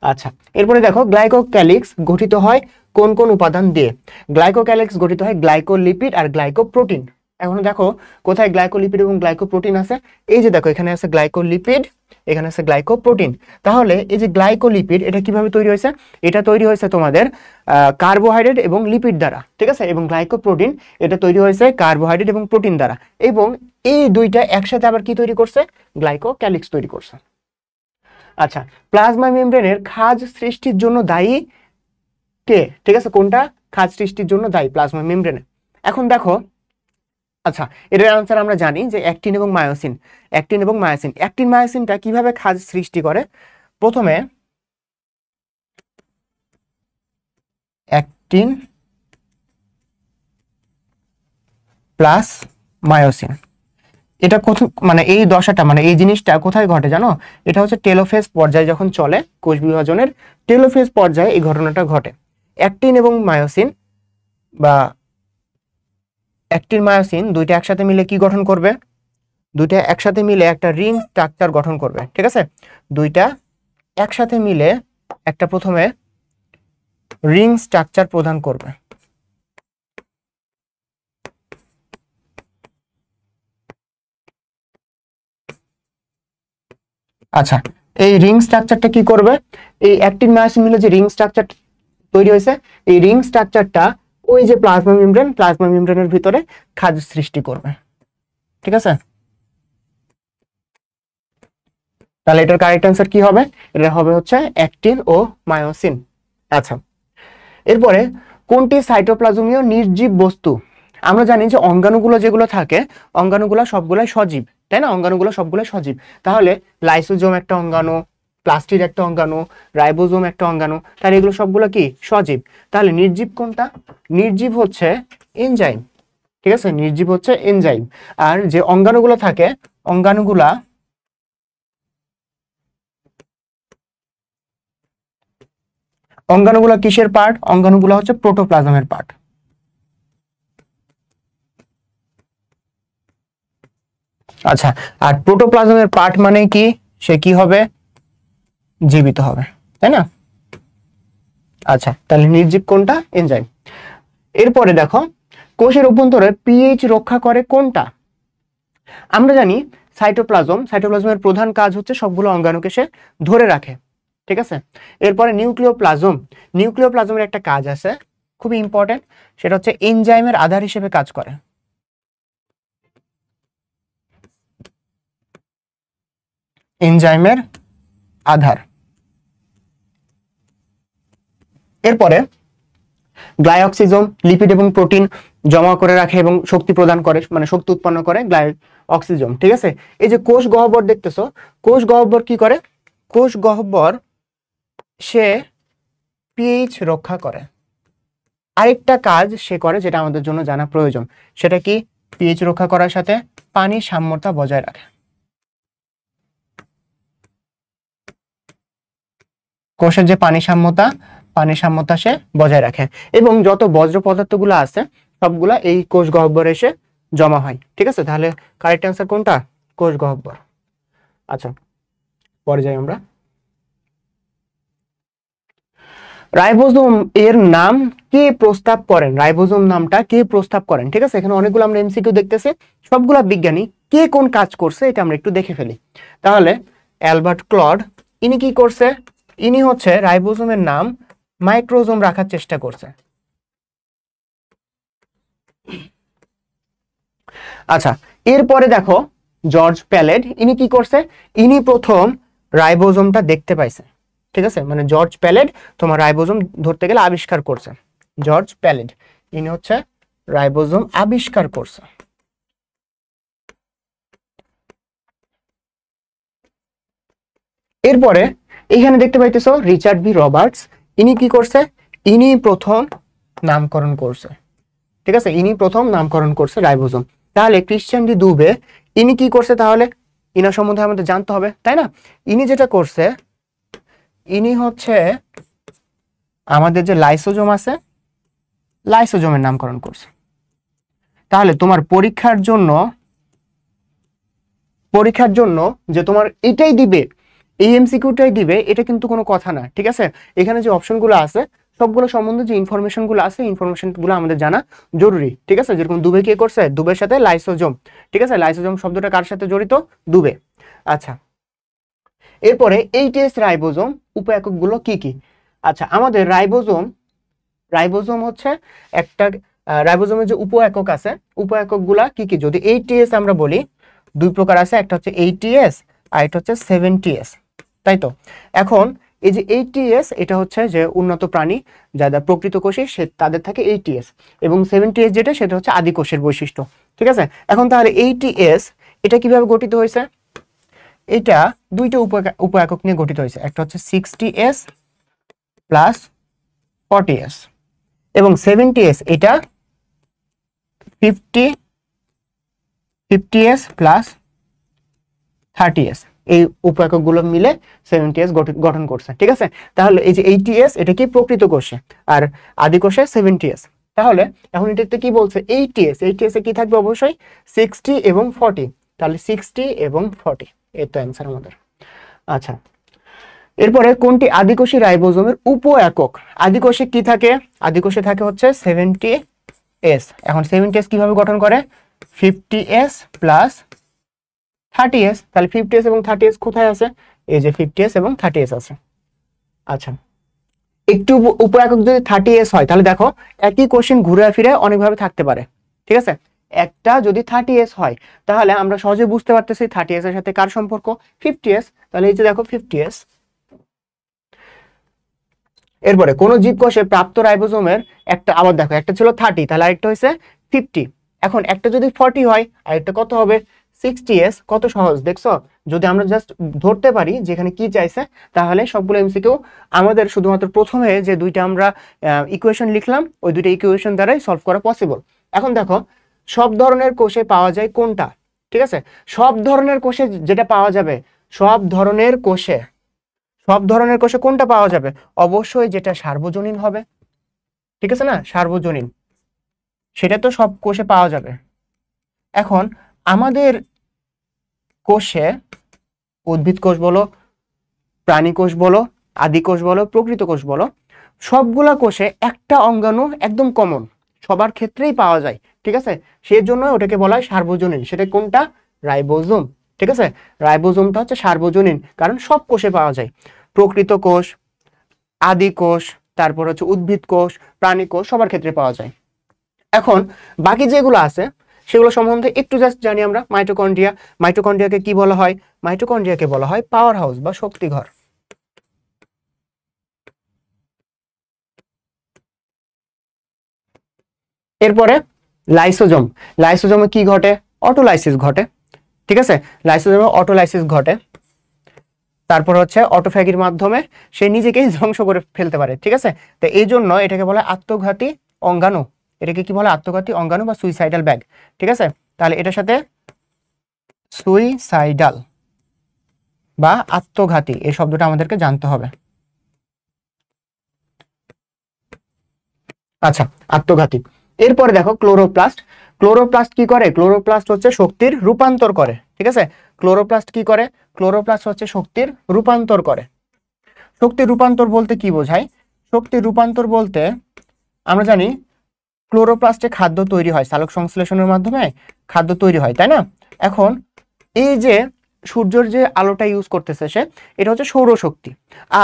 S1: আচ্ছা, এরপরে দেখো গ্লাইকোক্যালিক্স গঠিত হয় কোন কোন উপাদান দিয়ে? গ্লাইকোক্যালিক্স গঠিত হয় গ্লাইকোলিপিড আর গ্লাইকোপ্রোটিন। এখন দেখো কোথায় গ্লাইকোলিপিড এবং গ্লাইকোপ্রোটিন আছে? এই যে দেখো এখানে আছে গ্লাইকোলিপিড, এখানে আছে গ্লাইকোপ্রোটিন। তাহলে এই যে গ্লাইকোলিপিড এটা কিভাবে তৈরি হয়েছে? এটা তৈরি হয়েছে তোমাদের কার্বোহাইড্রেট এবং লিপিড দ্বারা, ঠিক আছে? এবং গ্লাইকোপ্রোটিন এটা তৈরি হয়েছে কার্বোহাইড্রেট এবং প্রোটিন দ্বারা, এবং এই দুইটা একসাথে আবার কি তৈরি করছে? গ্লাইকোক্যালিক্স তৈরি করছে। আচ্ছা, প্লাজমা মেমব্রেনের খাঁজ সৃষ্টির জন্য দায়ী কে? ঠিক আছে, কোনটা খাঁজ সৃষ্টির জন্য দায়ী প্লাজমা মেমব্রেনে? এখন দেখো, আচ্ছা এটার আনসার আমরা জানি যে অ্যাক্টিন এবং মায়োসিন। অ্যাক্টিন এবং মায়োসিন, অ্যাক্টিন মায়োসিনটা কিভাবে খাঁজ সৃষ্টি করে? প্রথমে অ্যাক্টিন প্লাস মায়োসিন, এটা কোথায়, মানে এই দশাটা, মানে এই জিনিসটা কোথায় ঘটে জানো? এটা হচ্ছে টেলোফেজ পর্যায়ে যখন চলে, কোষ বিভাজনের টেলোফেজ পর্যায়ে এই ঘটনাটা ঘটে। অ্যাক্টিন এবং মায়োসিন বা অ্যাক্টিন মায়োসিন দুইটা একসাথে মিলে কি গঠন করবে? দুইটা একসাথে মিলে একটা রিং স্ট্রাকচার গঠন করবে, ঠিক আছে? দুইটা একসাথে মিলে একটা প্রথমে রিং স্ট্রাকচার প্রদান করবে। আচ্ছা, এই রিং স্ট্রাকচারটা কি করবে? এই অ্যাক্টিন মায়োসিন মিলে যে রিং স্ট্রাকচার তৈরি হয়েছে, এই রিং স্ট্রাকচারটা ওই যে প্লাজমা মেমব্রেন, প্লাজমা মেমব্রেনের ভিতরে খাঁজ সৃষ্টি করবে, ঠিক আছে? তাহলে এটার কারেক্ট অ্যান্সার কি হবে? এটা হবে হচ্ছে অ্যাক্টিন ও মায়োসিন। আচ্ছা, এরপরে কোনটি সাইটোপ্লাজমীয় নির্জীব বস্তু? আমরা জানি যে অঙ্গাণুগুলো যেগুলো থাকে, অঙ্গাণুগুলো সবগুলাই সজীব, তাই না? অঙ্গাণুগুলো সবগুলাই সজীব। তাহলে লাইসোজোম একটা অঙ্গাণু, প্লাস্টিড একটা অঙ্গাণু, রাইবোজোম একটা অঙ্গাণু, তাহলে এগুলো সবগুলো কি সজীব? তাহলে নির্জীব কোনটা? নির্জীব হচ্ছে এনজাইম, ঠিক আছে? নির্জীব হচ্ছে এনজাইম। আর যে অঙ্গাণুগুলো থাকে, অঙ্গাণুগুলা অঙ্গাণুগুলা কিসের পার্ট? অঙ্গাণুগুলা হচ্ছে প্রোটোপ্লাজমের পার্ট। আচ্ছা, আর প্রোটোপ্লাজমের পার্ট মানে কি? সে কি হবে? জীবিত হবে, তাই না? আচ্ছা, তাহলে নির্জীব কোনটা? এনজাইম। এরপরে দেখো কোষের অভ্যন্তরে পিএইচ রক্ষা করে কোনটা? আমরা জানি সাইটোপ্লাজমের প্রধান কাজ হচ্ছে সবগুলো অঙ্গাণুকে সে ধরে রাখে, ঠিক আছে? এরপরে নিউক্লিওপ্লাজমের একটা কাজ আছে খুবই ইম্পর্টেন্ট, সেটা হচ্ছে এনজাইমের আধার হিসেবে কাজ করে। এনজাইমের আধার। এরপরে গ্লাইঅক্সিজোম লিপিড এবং প্রোটিন জমা করে রাখে এবং শক্তি প্রদান করে, মানে শক্তি উৎপন্ন করে গ্লাইঅক্সিজোম, ঠিক আছে? এই যে কোষ গহ্বর দেখতেছো, কোষ গহ্বর কি করে? কোষ গহ্বর সে পিএইচ রক্ষা করে। আরেকটা কাজ সে করে যেটা আমাদের জন্য জানা প্রয়োজন, সেটা কি? পিএইচ রক্ষা করার সাথে পানি সাম্যতা বজায় রাখে। কোষের যে পানি সাম্যতা সে বজায় রাখে, এবং যত বজ্র পদার্থগুলো আছে সবগুলা এই কোষ গহ্বরে এসে জমা হয়। ঠিক আছে, তাহলে কারেক্ট অ্যান্সার কোনটা? কোষ গহ্বর। আচ্ছা, পরে যাই আমরা। রাইবোজোম এর নাম কে প্রস্তাব করেন? রাইবোজোম নামটা কে প্রস্তাব করেন? ঠিক আছে, এখানে অনেকগুলো আমরা এমসিকিউ দেখতেছি, সবগুলা বিজ্ঞানী। কে কোন কাজ করছে এটা আমরা একটু দেখে ফেলি। তাহলে অ্যালবার্ট ক্লড, ইনি কি করছে? ইনি হচ্ছে রাইবোজোমের নাম মাইক্রোজোম রাখার চেষ্টা করছে। আচ্ছা, এরপরে দেখো জর্জ প্যালেড, ইনি কি করছে? ইনি প্রথম রাইবোজোমটা দেখতে পাইছে। ঠিক আছে, মানে জর্জ প্যালেড তোমার রাইবোজোম ধরতে গেলে আবিষ্কার করছে। জর্জ প্যালেড ইনি হচ্ছে রাইবোজোম আবিষ্কার করছে। এরপরে এখানে দেখতে পাইতেছো রিচার্ড বি রবার্টস, ইনি কি করছে? ইনি প্রথম নামকরণ করছে। ঠিক আছে, ইনি প্রথম নামকরণ করছে রাইবোজোম। তাহলে ক্রিশ্চিয়ান ডি দুবে ইনি কি করছে? তাহলে ইনার সম্বন্ধে আমাদের জানতে হবে, তাই না? ইনি যেটা করছে, ইনি হচ্ছে আমাদের যে লাইসোজোম আছে, লাইসোজোমের নামকরণ করছে। তাহলে তোমার পরীক্ষার জন্য যে তোমার এটাই দিবে, এই এমসিকিউটাই দিবে, এটা কিন্তু কোনো কথা না। ঠিক আছে, এখানে যে অপশনগুলো আছে সবগুলো সম্বন্ধে যে ইনফরমেশনগুলো আছে, ইনফরমেশনগুলো আমাদের জানা জরুরি। ঠিক আছে, যেরকম দুবে কি করছে? দুবের সাথে লাইসোজোম। ঠিক আছে, লাইসোজোম শব্দটা কার সাথে জড়িত? দুবে। আচ্ছা, এরপরে এইচএস রাইবোজোম উপ এককগুলো কি কি? আচ্ছা, আমাদের রাইবোজোম হচ্ছে একটা রাইবোজোমের যে উপ একক আছে, উপ এককগুলা কি কি? যদি এইচটিএস আমরা বলি, দুই প্রকার আছে, একটা হচ্ছে এইচটিএস আর একটা হচ্ছে 70S, তাই তো? এখন এই যে এইচটিএস, এটা হচ্ছে যে উন্নত প্রাণী যারা প্রকৃত কোষী সে তাদের থাকে এইচটিএস, এবং 70S যেটা সেটা হচ্ছে আদি কোষের বৈশিষ্ট্য। ঠিক আছে, এখন তাহলে এইচটিএস এটা কিভাবে গঠিত হয়েছে? এটা দুইটা উপ একক নিয়ে গঠিত হয়েছে, একটা হচ্ছে 60S প্লাস 40S, এবং 70S এটা 50S প্লাস 30S, এই উপ এককগুলো মিলে 70S গঠন করছে। ঠিক আছে, তাহলে এই যে 80S এটা কি? প্রকৃত কোষে, আর আদি কোষে 70S। তাহলে এখন এটাতে কি বলছে? 80S এ কি থাকবে? অবশ্যই 60 এবং 40, তাহলে 60 এবং 40, এই তো অ্যান্সার আমাদের। আচ্ছা, এরপরে কোনটি আদিকোষী রাইবোজোমের উপ একক? আদিকোষে কি থাকে? আদিকোষে থাকে হচ্ছে 70S। এখন 70S কিভাবে গঠন করে? 50S plus 30S। তাহলে 50S এবং 30S কোথায় আছে? এই যে 50S এবং 30S আছে। আচ্ছা, একটু উপ একক যদি 30S হয়, তাহলে দেখো একই কোশ্চেন ঘুরে ফিরে অনেকভাবে থাকতে পারে। ঠিক আছে, একটা যদি 30S হয় তাহলে আমরা সহজে বুঝতে পারতেছি 30S এর সাথে কার সম্পর্ক? 50S। তাহলে এই যে দেখো 50S। এরপরে কোন জীবকোষে প্রাপ্ত রাইবোজোমের একটা, আবার দেখো একটা ছিল 30, তাহলে আরেকটা হয়েছে 50। এখন একটা যদি 40 হয় আর একটা কত হবে? 60S। কত সহজ দেখছো? যদি আমরা জাস্ট ধরতে পারি যেখানে কি চাইছে, তাহলে সবগুলো এমসিকিউ আমাদের শুধুমাত্র প্রথমে যে দুইটা আমরা ইকুয়েশন লিখলাম ওই দুইটা ইকুয়েশন দ্বারাই সলভ করা পসিবল। এখন দেখো সব ধরনের কোষে পাওয়া যায় কোনটা? ঠিক আছে, সব ধরনের কোষে যেটা পাওয়া যাবে, সব ধরনের কোষে কোনটা পাওয়া যাবে? অবশ্যই যেটা সার্বজনীন হবে। ঠিক আছে না, সার্বজনীন, সেটা তো সব কোষে পাওয়া যাবে। এখন আমাদের কোষে উদ্ভিদ কোষ বলো, প্রাণী কোষ বলো, আদি কোষ বলো, প্রকৃত কোষ বলো, সবগুলা কোষে একটা অঙ্গাণু একদম কমন, সবার ক্ষেত্রেই পাওয়া যায়। ঠিক আছে, সেই জন্য ওটাকে বলা হয় সার্বজনীন। সেটা কোনটা? রাইবোজোম। ঠিক আছে, রাইবোজোমটা হচ্ছে সার্বজনীন, কারণ সব কোষে পাওয়া যায়। প্রকৃত কোষ, আদি কোষ, তারপর হচ্ছে উদ্ভিদ কোষ, প্রাণী কোষ, সবার ক্ষেত্রে পাওয়া যায়। এখন বাকি যেগুলো আছে সেগুলো সম্বন্ধে একটু জাস্ট জানি আমরা। মাইটোকন্ড্রিয়াকে কি বলা হয়? মাইটোকন্ড্রিয়াকে বলা হয় পাওয়ার হাউস বা শক্তিঘর। এরপরে লাইসোজোমে কি ঘটে? অটোলাইসিস ঘটে। ঠিক আছে, লাইসোজোমে অটোলাইসিস ঘটে। তারপর হচ্ছে অটোফ্যাগির মাধ্যমে সে নিজেকেই ধ্বংস করে ফেলতে পারে, ঠিক আছে। তো এই জন্য এটাকে বলে আত্মঘাতী অঙ্গাণু, এটাকে কি বলে, আত্মঘাতী অঙ্গাণু বা সুইসাইডাল ব্যাগ, ঠিক আছে। তাহলে এটার সাথে সুইসাইডাল বা আত্মঘাতী এই শব্দটা আমাদেরকে জানতে হবে। আচ্ছা, আত্মঘাতী। এরপরে দেখো ক্লোরোপ্লাস্ট। ক্লোরোপ্লাস্ট কি করে? ক্লোরোপ্লাস্ট হচ্ছে শক্তির রূপান্তর করে, ঠিক আছে। ক্লোরোপ্লাস্ট কি করে? ক্লোরোপ্লাস্ট হচ্ছে শক্তির রূপান্তর করে। শক্তির রূপান্তর বলতে কি বোঝায়? শক্তির রূপান্তর বলতে আমরা জানি ক্লোরোপ্লাস্টে খাদ্য তৈরি হয়, সালোক সংশ্লেষণের মাধ্যমে খাদ্য তৈরি হয়, তাই না। এখন এই যে সূর্যের যে আলোটা ইউজ করতেছে সে, এটা হচ্ছে সৌরশক্তি।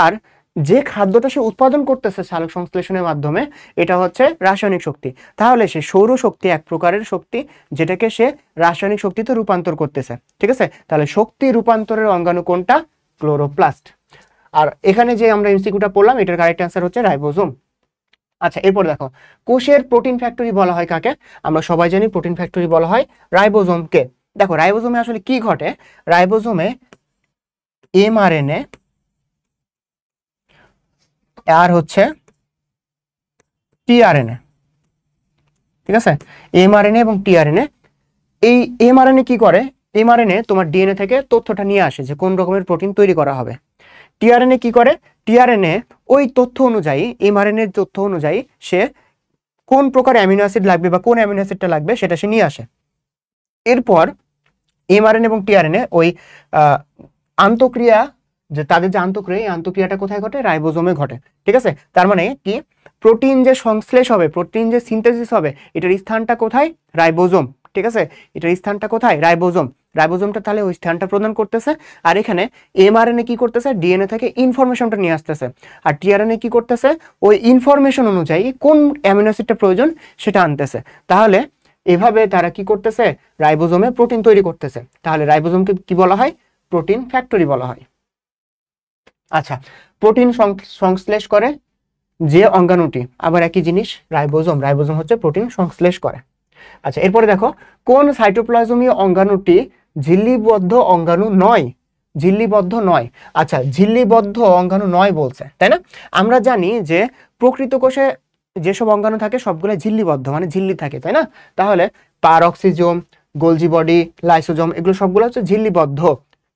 S1: আর যে খাদ্যটা সে উৎপাদন করতেছে সালোক সংশ্লেষণের মাধ্যমে, এটা হচ্ছে রাসায়নিক শক্তি। তাহলে সে সৌরশক্তি এক প্রকারের শক্তি, যেটাকে সে রাসায়নিক শক্তিতে রূপান্তর করতেছে, ঠিক আছে। তাহলে শক্তি রূপান্তরের অঙ্গাণু কোনটা? ক্লোরোপ্লাস্ট। আর এখানে যে আমরা এমসিকিউটা পড়লাম, এটার কারেক্ট অ্যান্সার হচ্ছে রাইবোজোম। আচ্ছা, এরপর দেখো কোষের প্রোটিন ফ্যাক্টরি বলা হয় কাকে? আমরা সবাই জানি প্রোটিন ফ্যাক্টরি বলা হয় রাইবোজোমকে। দেখো রাইবোজোমে আসলে কি ঘটে? রাইবোজোমে এমআরএনএ আর হচ্ছে টিআরএনএ, ঠিক আছে। এমআরএনএ এবং টিআরএনএ, এই এমআরএনএ কি করে? এমআরএনএ তোমার ডিএনএ থেকে তথ্যটা নিয়ে আসে যে কোন রকমের প্রোটিন তৈরি করা হবে। টিআরএনএ কি করে? টিআরএনএ ওই তথ্য অনুযায়ী, এমআরএনএ এর তথ্য অনুযায়ী সে কোন প্রকার অ্যামিনো অ্যাসিড লাগবে বা কোন অ্যামিনো অ্যাসিডটা লাগবে সেটা সে নিয়ে আসে। এরপর এমআরএনএ এবং টিআরএনএ ওই আন্তঃক্রিয়া, যে তাদের যে আন্তঃক্রিয়া, এই আন্তঃক্রিয়াটা কোথায় ঘটে? রাইবোজোমে ঘটে, ঠিক আছে। তার মানে কি, প্রোটিন যে সংশ্লেষ হবে, প্রোটিন যে সিনথেসিস হবে, এটার স্থানটা কোথায়? রাইবোজোম, ঠিক আছে। এটার স্থানটা কোথায়? রাইবোজোম। রাইবোজোমটা তাহলে ওই স্থানটা প্রদান করতেছে। আর এখানে এমআরএনএ কি করতেছে? ডিএনএ থেকে ইনফরমেশনটা নিয়ে আসতেছে। আর টিআরএনএ কি করতেছে? ওই ইনফরমেশন অনুযায়ী কোন অ্যামিনো অ্যাসিডটা প্রয়োজন সেটা আনতেছে। তাহলে এভাবে তারা কি করতেছে? রাইবোজোমে প্রোটিন তৈরি করতেছে। তাহলে রাইবোজোমকে কি বলা হয়? প্রোটিন ফ্যাক্টরি বলা হয়। আচ্ছা, প্রোটিন সংশ্লেষ করে যে অঙ্গাণুটি, আবার একই জিনিস রাইবোজোম। রাইবোজোম হচ্ছে প্রোটিন সংশ্লেষ করে। আচ্ছা, এরপরে দেখো কোন সাইটোপ্লাজমীয় অঙ্গাণুটি ঝিল্লিবদ্ধ অঙ্গাণু নয়? ঝিল্লিবদ্ধ নয়। আচ্ছা, ঝিল্লিবদ্ধ অঙ্গাণু নয় বলছে, তাই না। আমরা জানি যে প্রকৃত কোষে যেসব অঙ্গাণু থাকে সবগুলো ঝিল্লিবদ্ধ, মানে ঝিল্লি থাকে, তাই না। তাহলে পারক্সিজোম, গোলজি বডি, লাইসোজোম, এগুলো সবগুলো হচ্ছে ঝিল্লিবদ্ধ।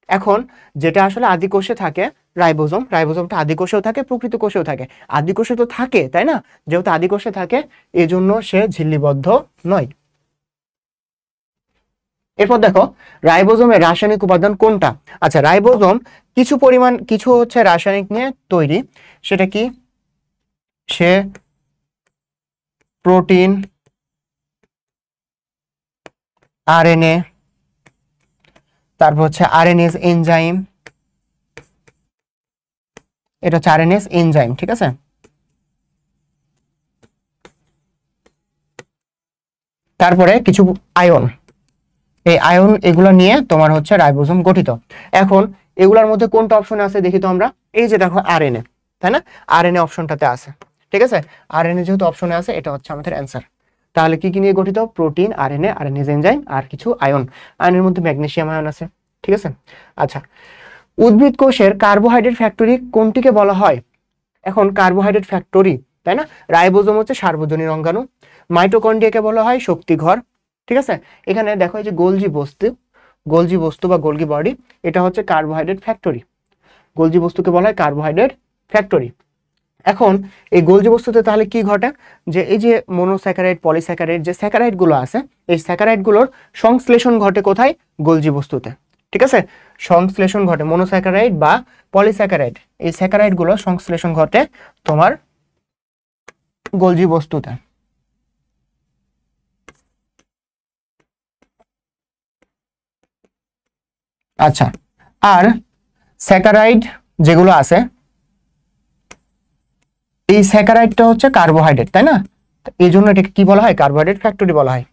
S1: এখন যেটা আসলে আদি কোষে থাকে রাইবোজোম, রাইবোজোমটা আদি কোষেও থাকে, প্রকৃত কোষেও থাকে। আদি কোষে তো থাকে, তাই না। যেহেতু আদি কোষে থাকে, এজন্য সে ঝিল্লিবদ্ধ নয়। এরপর দেখো রাইবোজোমের রাসায়নিক উপাদান কোনটা? আচ্ছা, রাইবোজোম কিছু হচ্ছে রাসায়নিক নিয়ে তৈরি। সেটা কি? সে প্রোটিন, আরএনএ, তারপর হচ্ছে আরএনএস এনজাইম, এটা হচ্ছে আরএনএস এনজাইম, ঠিক আছে। তারপরে কিছু আয়ন, এই আয়ন, এগুলো নিয়ে তোমার হচ্ছে রাইবোজোম গঠিত। এখন এগুলোর মধ্যে কোনটা অপশনে আছে দেখি তো আমরা। এই যে দেখো আরএনএ, তাই না। আরএনএ অপশনটাতে আছে, ঠিক আছে। আরএনএ যেহেতু অপশনে আছে, এটা হচ্ছে আমাদের অ্যান্সার। তাহলে কি কি নিয়ে গঠিত? প্রোটিন, আরএনএ, আরএনএস এনজাইম আর কিছু আয়ন। আয়নের মধ্যে ম্যাগনেসিয়াম আয়ন আছে, ঠিক আছে। আচ্ছা, উদ্ভিদ কোষের কার্বোহাইড্রেট ফ্যাক্টরি কোনটিকে বলা হয়? এখন কার্বোহাইড্রেট ফ্যাক্টরি, তাই না। রাইবোজোম হচ্ছে সার্বজনীন অঙ্গাণু। মাইটোকন্ড্রিয়াকে বলা হয় শক্তিঘর, ঠিক আছে। এখানে দেখো এই যে গোলজি বস্তু বা গোলজি বডি, এটা হচ্ছে কার্বোহাইড্রেট ফ্যাক্টরি। গোলজি বস্তুকে বলা হয় কার্বোহাইড্রেট ফ্যাক্টরি। এখন এই গোলজি বস্তুতে তাহলে কি ঘটে? যে এই যে মনোস্যাকারাইড, পলিস্যাকারাইড, যে স্যাকারাইড গুলো আছে, এই স্যাকারাইড গুলোর সংশ্লেষণ ঘটে কোথায়? গোলজি বস্তুতে, ঠিক আছে। সংশ্লেষণ ঘটে মনোস্যাকারাইড বা পলিস্যাকারাইড, এই স্যাকারাইড গুলোর সংশ্লেষণ ঘটে তোমার গোলজি বস্তুতে। আচ্ছা, আর স্যাকারাইড যেগুলো আছে, এই স্যাকারাইডটা হচ্ছে কার্বোহাইড্রেট, তাই না। এই জন্য এটাকে কি বলা হয়? কার্বোহাইড্রেট ফ্যাক্টরি বলা হয়।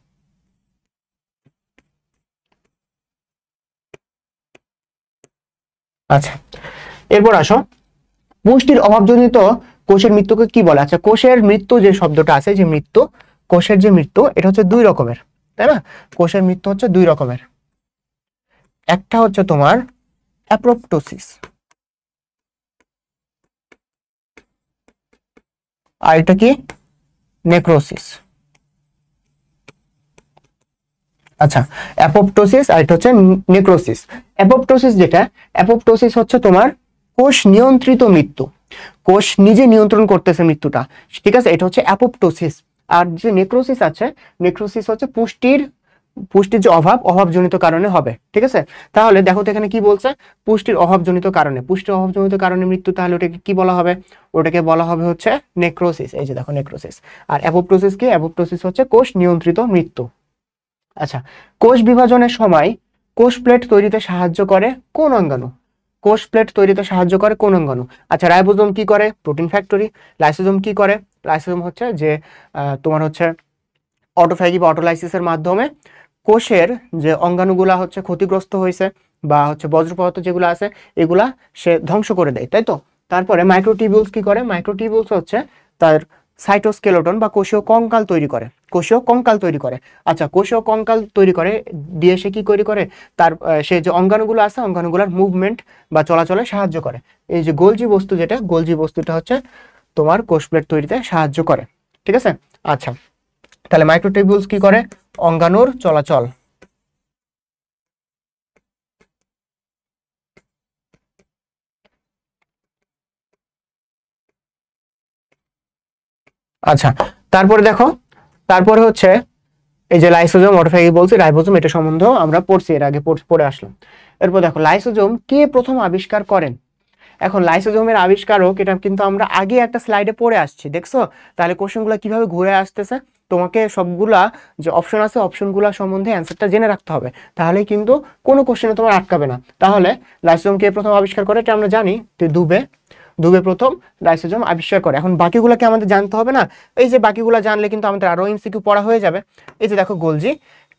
S1: আচ্ছা, এরপর আসো পুষ্টির অভাবজনিত কোষের মৃত্যুকে কি বলে? আচ্ছা, কোষের মৃত্যু যে শব্দটা আছে, যে মৃত্যু, কোষের যে মৃত্যু, এটা হচ্ছে দুই রকমের, তাই না। কোষের মৃত্যু হচ্ছে দুই রকমের। একটা হচ্ছে তোমার অ্যাপ্রোপ্টোসিস, আর এটা কি নেক্রোসিস। আচ্ছা, অ্যাপোপ্টোসিস আর এটা হচ্ছে নেক্রোসিস। অ্যাপোপ্টোসিস যেটা, অ্যাপোপ্টোসিস হচ্ছে তোমার কোষ নিয়ন্ত্রিত মৃত্যু, কোষ নিজে নিয়ন্ত্রণ করতেছে মৃত্যুটা, ঠিক আছে, এটা হচ্ছে অ্যাপোপ্টোসিস। আর যে নেক্রোসিস আছে, নেক্রোসিস হচ্ছে পুষ্টির যে অভাবজনিত কারণে হবে, ঠিক আছে। তাহলে দেখো তো এখানে কি বলছে, পুষ্টির অভাবজনিত কারণে মৃত্যু, তাহলে ওটাকে কি বলা হবে, ওটাকে বলা হবে হচ্ছে নেক্রোসিস। এই যে দেখো নেক্রোসিস। আর অ্যাপোপ্টোসিস কি, অ্যাপোপ্টোসিস হচ্ছে কোষ নিয়ন্ত্রিত মৃত্যু। আচ্ছা, কোষ বিভাজনের সময় কোষ প্লেট তৈরিতে সাহায্য করে কোন অঙ্গাণু? কোষ প্লেট তৈরিতে সাহায্য করে কোন অঙ্গাণু? আচ্ছা, রাইবোজোম কি করে? Protein factory. লাইসোজোম কি করে? লাইসোজোম হচ্ছে যে তোমার হচ্ছে অটোফ্যাগি বা অটোলাইসিসের মাধ্যমে কোষের যে অঙ্গাণুগুলা হচ্ছে ক্ষতিগ্রস্ত হয়েছে বা হচ্ছে বজ্র পদার্থ যেগুলো আছে এগুলা সে ধ্বংস করে দেয়, তাই তো। তারপরে মাইক্রোটিবিউলস কি করে? মাইক্রোটিবিউলস হচ্ছে তার সাইটোস্কেলেটন বা কোষীয় কঙ্কাল তৈরি করে, আচ্ছা, কোষীয় কঙ্কাল তৈরি করে দিয়ে সে কি করে তার সে যে অঙ্গাণুগুলো আছে অঙ্গাণুগুলোর মুভমেন্ট বা চলাচলে সাহায্য করে। এই যে গোলজি বস্তু, যেটা গোলজি বস্তুটা হচ্ছে তোমার কোষ প্লেট তৈরিতে সাহায্য করে, ঠিক আছে। আচ্ছা, তাহলে মাইক্রোটিবিউলস কি করে? অঙ্গাণুর চলাচল। আচ্ছা, তারপরে দেখো, তারপরে হচ্ছে এই যে লাইসোজোম, অটোফ্যাগি বলছি, রাইবোজোম, এটা সম্বন্ধেও আমরা পড়ছি, এর আগে পড়ে আসলাম। এরপর দেখো লাইসোজোম কে প্রথম আবিষ্কার করেন? এখন লাইসোজোমের আবিষ্কারক, এটা কিন্তু আমরা আগে একটা স্লাইডে পড়ে আসছি, দেখছো? তাহলে কোশ্চেনগুলো কিভাবে ঘুরে আসতেছে, তোমাকে সবগুলা যে অপশন আছে অপশনগুলা সম্বন্ধে অ্যান্সারটা জেনে রাখতে হবে, তাহলে কিন্তু কোনো কোশ্চেনে তোমার আটকাবে না। তাহলে লাইসোজোম কে প্রথম আবিষ্কার করে এটা আমরা জানি, দুবে প্রথম লাইসোজোম আবিষ্কার করে। এখন বাকিগুলোকে আমাদের জানতে হবে না? এই যে বাকিগুলো জানলে কিন্তু আমাদের আরো এমসিকিউ পড়া হয়ে যাবে। এই যে দেখো গোলজি,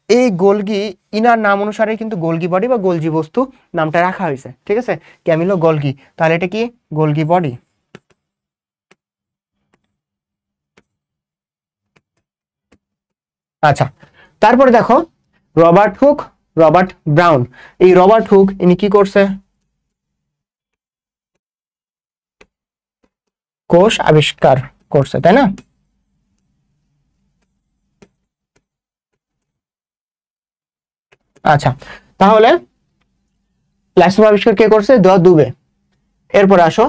S1: এই গোলগি ইনার নাম অনুসারে কিন্তু গোলগি বডি বা গোলজি বস্তু নামটা রাখা হয়েছে, ঠিক আছে, ক্যামিলো গোলগি। তাহলে এটা কি গোলগি বডি। আচ্ছা, তারপরে দেখো রবার্ট ব্রাউন। এই রবার্ট হুক ইনি কি করছে? কোষ আবিষ্কার করছে, তাই না? আচ্ছা, তাহলে লাইসোজোম আবিষ্কার কে করছে? দুবে। এরপর আসো,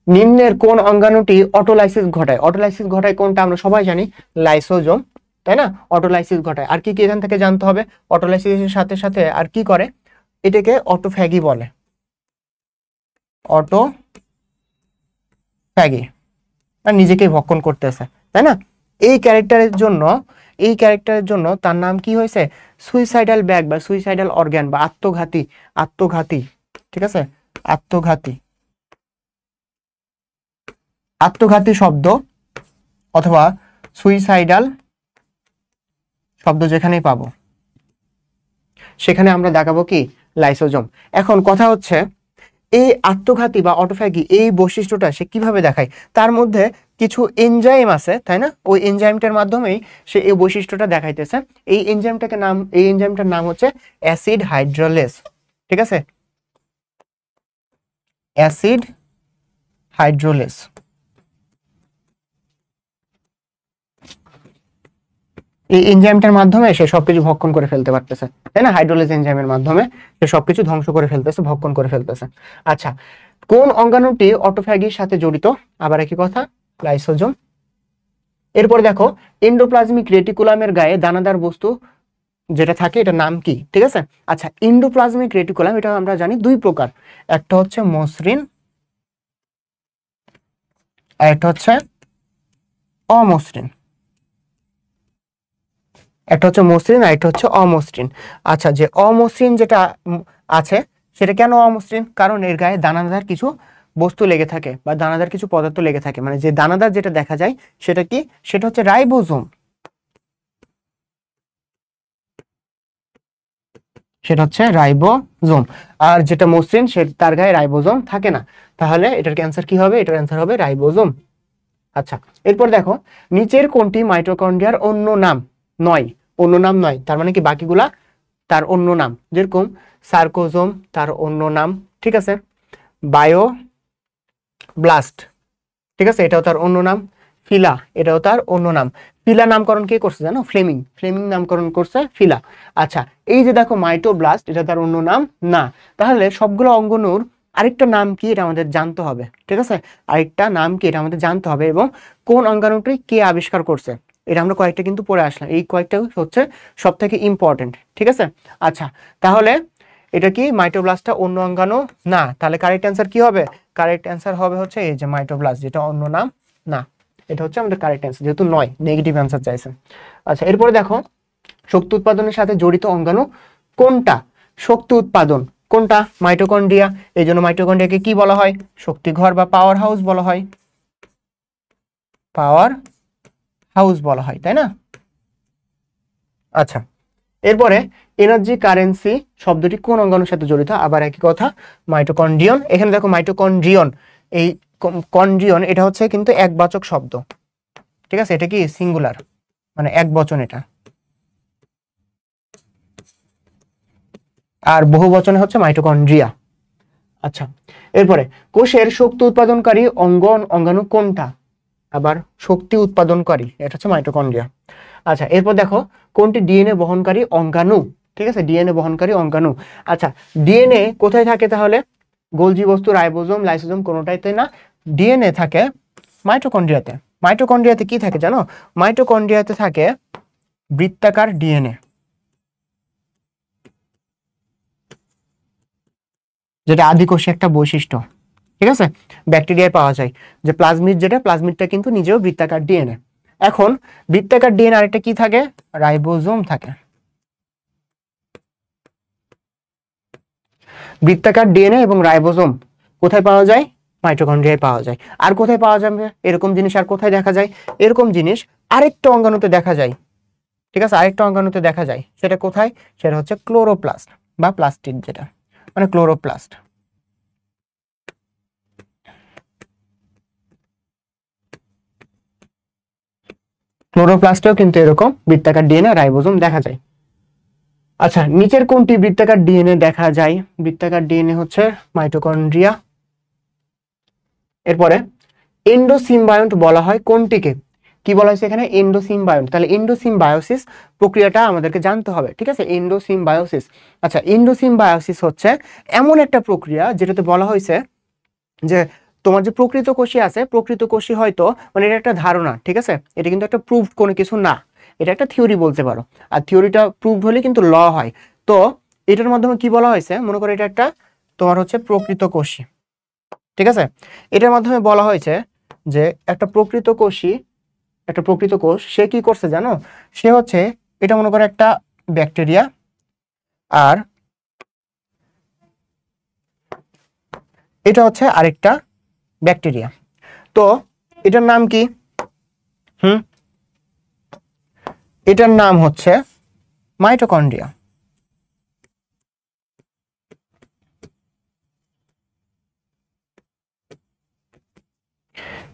S1: নিম্নের কোন অঙ্গাণুটি অটোলাইসিস ঘটায়? অটোলাইসিস ঘটায় কোনটা? আমরা সবাই জানি লাইসোজোম, তাই না? অটোলাইসিস ঘটায়। আর কি কি এখান থেকে জানতে হবে? অটোলাইসিসের সাথে সাথে আর কি করে? এটাকে অটোফ্যাগি বলে, অটোফ্যাগি, আর নিজেকেই ভক্ষণ করতেছে, তাই না? এই ক্যারেক্টারের জন্য তার নাম কি হয়েছে? সুইসাইডাল ব্যাগ বা সুইসাইডাল অর্গ্যান বা আত্মঘাতী, ঠিক আছে, আত্মঘাতী আত্মঘাতী শব্দ অথবা সুইসাইডাল শব্দ যেখানেই পাবো সেখানে আমরা দেখাবো কি? লাইসোজোম। এখন কথা হচ্ছে, এই আত্মঘাতী বা অটোফ্যাগি এই বৈশিষ্ট্যটা সে কিভাবে দেখায়? তার মধ্যে কিছু এনজাইম আছে, তাই না? ওই এনজাইমটার মাধ্যমেই সে এই বৈশিষ্ট্যটা দেখাইতেছে। এই এনজাইমটার নাম হচ্ছে অ্যাসিড হাইড্রোলেস, ঠিক আছে, অ্যাসিড হাইড্রোলেস। এই এনজাইমটার মাধ্যমে সে সবকিছু ভক্ষণ করে ফেলতে পারতেছে, তাই না? হাইড্রোলেজ এনজাইমের মাধ্যমে সে সবকিছু ধ্বংস করে ফেলতেছে, ভক্ষণ করে ফেলতেছে। আচ্ছা, কোন অঙ্গাণুটি অটোফ্যাগির সাথে জড়িত? আবার একই কথা, লাইসোজোম। এরপর দেখো, এন্ডোপ্লাজমিক রেটিকুলামের গায়ে দানাদার বস্তু যেটা থাকে এটার নাম কি? ঠিক আছে। আচ্ছা, এন্ডোপ্লাজমিক রেটিকুলাম এটা আমরা জানি দুই প্রকার, একটা হচ্ছে মসৃণ আর একটা হচ্ছে অমসৃণ। একটা হচ্ছে মসৃণ আর একটা হচ্ছে অমসৃণ। আচ্ছা, যে অমসৃণ যেটা আছে সেটা কেন অমসৃণ? কারণ এর গায়ে দানাদার কিছু বস্তু লেগে থাকে বা দানাদার কিছু পদার্থ লেগে থাকে, মানে যে দানাদার যেটা দেখা যায় সেটা কি? সেটা হচ্ছে রাইবোজোম, আর যেটা মসৃণ সে তার গায়ে রাইবোজোম থাকে না। তাহলে এটার ক্যান্সার কি হবে? এটার অ্যান্সার হবে রাইবোজোম। আচ্ছা, এরপর দেখো, নিচের কোনটি মাইটোকন্ড্রিয়ার অন্য নাম নয়? তার মানে কি বাকিগুলা তার অন্য নাম, যেরকম সার্কোজোম তার অন্য নাম, ঠিক আছে, ব্লাস্ট, ঠিক আছে, এটাও তার অন্য নাম, ফিলা, এটাও তার অন্য নাম। ফিলা নামকরণ কে করছে জানো? ফ্লেমিং। ফ্লেমিং নামকরণ করছে ফিলা। আচ্ছা, এই যে দেখো মাইটোব্লাস্ট, এটা তার অন্য নাম না। তাহলে সবগুলো অঙ্গাণুর আরেকটা নাম কি এটা আমাদের জানতে হবে, ঠিক আছে? আরেকটা নাম কি এটা আমাদের জানতে হবে, এবং কোন অঙ্গাণুটি কে আবিষ্কার করছে এটা আমরা কয়েকটা কিন্তু পড়ে আসলাম। এই কয়েকটা হচ্ছে সব থেকে ইম্পর্টেন্ট, ঠিক আছে? আচ্ছা, তাহলে এটা কি মাইটোব্লাস্টটা অন্য অঙ্গাণু না? তাহলে কারেক্ট অ্যান্সার কি হবে? কারেক্ট অ্যান্সার হবে হচ্ছে এই যে মাইটোব্লাস্ট, যেটা অন্য নাম না। এটা হচ্ছে আমাদের কারেক্ট অ্যান্সার, যেহেতু নয়, নেগেটিভ অ্যান্সার চাইছেন। আচ্ছা, এরপরে দেখো শক্তি উৎপাদনের সাথে জড়িত অঙ্গাণু কোনটা? শক্তি উৎপাদন কোনটা? মাইটোকন্ড্রিয়া। এই জন্য মাইটোকন্ড্রিয়াকে কি বলা হয়? শক্তিঘর বা পাওয়ার হাউস বলা হয়। পাওয়ার হাউস বলা হয়, তাই না? আচ্ছা, এরপরে এনার্জি কারেন্সি শব্দটি কোন অঙ্গাণুর সাথে জড়িত? আবার একই কথা, মাইটোকন্ড্রিয়ন। এখানে দেখো মাইটোকন্ড্রিয়ন, এই কন্ড্রিয়ন এটা হচ্ছে কিন্তু একবাচক শব্দ, ঠিক আছে? এটা কি সিঙ্গুলার, মানে এক বচন এটা, আর বহু বচনে হচ্ছে মাইটোকন্ড্রিয়া। আচ্ছা, এরপরে কোষের শক্তি উৎপাদনকারী অঙ্গাণু কোনটা? আবার শক্তি উৎপাদনকারী, এটা হচ্ছে মাইটোকন্ড্রিয়া। আচ্ছা, এরপর দেখো কোনটি ডিএনএ বহনকারী অঙ্গাণু? ঠিক আছে, ডিএনএ বহনকারী অঙ্গাণু। আচ্ছা, ডিএনএ কোথায় থাকে তাহলে? গোলজি বস্তু, রাইবোজোম, লাইসোজোম কোনোটাইতে না, ডিএনএ থাকে মাইটোকন্ড্রিয়াতে। মাইটোকন্ড্রিয়াতে কি থাকে জানো? মাইটোকন্ড্রিয়াতে থাকে বৃত্তাকার ডিএনএ, যেটা আদিকোষী একটা বৈশিষ্ট্য, ঠিক আছে? ব্যাকটেরিয়ায় পাওয়া যায় যে প্লাজমিড, যেটা প্লাজমিডটা কিন্তু নিজেও বৃত্তাকার ডিএনএ। এখন বৃত্তাকার ডিএনএ আরেকটা কি থাকে? রাইবোজোম থাকে। বৃত্তাকার ডিএনএ এবং রাইবোজোম কোথায় পাওয়া যায়? মাইটোকন্ড্রিয়ায় পাওয়া যায়। আর কোথায় পাওয়া যাবে এরকম জিনিস? আর কোথায় দেখা যায় এরকম জিনিস? আরেকটা অঙ্গাণুতে দেখা যায়, ঠিক আছে? আরেকটা অঙ্গাণুতে দেখা যায়, সেটা কোথায়? সেটা হচ্ছে ক্লোরোপ্লাস্ট বা প্লাস্টিড, যেটা মানে ক্লোরোপ্লাস্ট। ক্লোরোপ্লাস্টেও কিন্তু এরকম বৃত্তাকার ডিএনএ, রাইবোজোম দেখা যায়। আচ্ছা, নিচের কোনটি বৃত্তাকার ডিএনএ দেখা যায়? বৃত্তাকার ডিএনএ হচ্ছে মাইটোকন্ড্রিয়া। এরপরে এন্ডোসিমবায়ন্ট বলা হয় কোনটিকে? কি বলা হয়েছে এখানে? এন্ডোসিমবায়ন্ট। তাহলে এন্ডোসিমবায়োসিস প্রক্রিয়াটা আমাদেরকে জানতে হবে, ঠিক আছে? এন্ডোসিমবায়োসিস। আচ্ছা, এন্ডোসিমবায়োসিস হচ্ছে এমন একটা প্রক্রিয়া যেটাতে বলা হয়েছে যে তোমার যে প্রকৃত কোষী আছে, প্রকৃত কোষী হয়তো, মানে এটা একটা ধারণা, ঠিক আছে? এটা কিন্তু একটা প্রুভড কোনো কিছু না, এটা একটা থিওরি বলতে পারো। আর থিওরিটা প্রুভড হলে কিন্তু ল হয়। তো এটার মাধ্যমে কি বলা হয়েছে, মনে করো এটা একটা তোমার হচ্ছে প্রকৃত কোষী, ঠিক আছে? এটার মাধ্যমে বলা হয়েছে যে একটা প্রকৃত কোষী, একটা প্রকৃত কোষ, সে কি করছে জানো? সে হচ্ছে, এটা মনে করো একটা ব্যাকটেরিয়া, আর এটা হচ্ছে আরেকটা ব্যাকটেরিয়া। তো এটার নাম কি? এটার নাম হচ্ছে মাইটোকন্ড্রিয়া।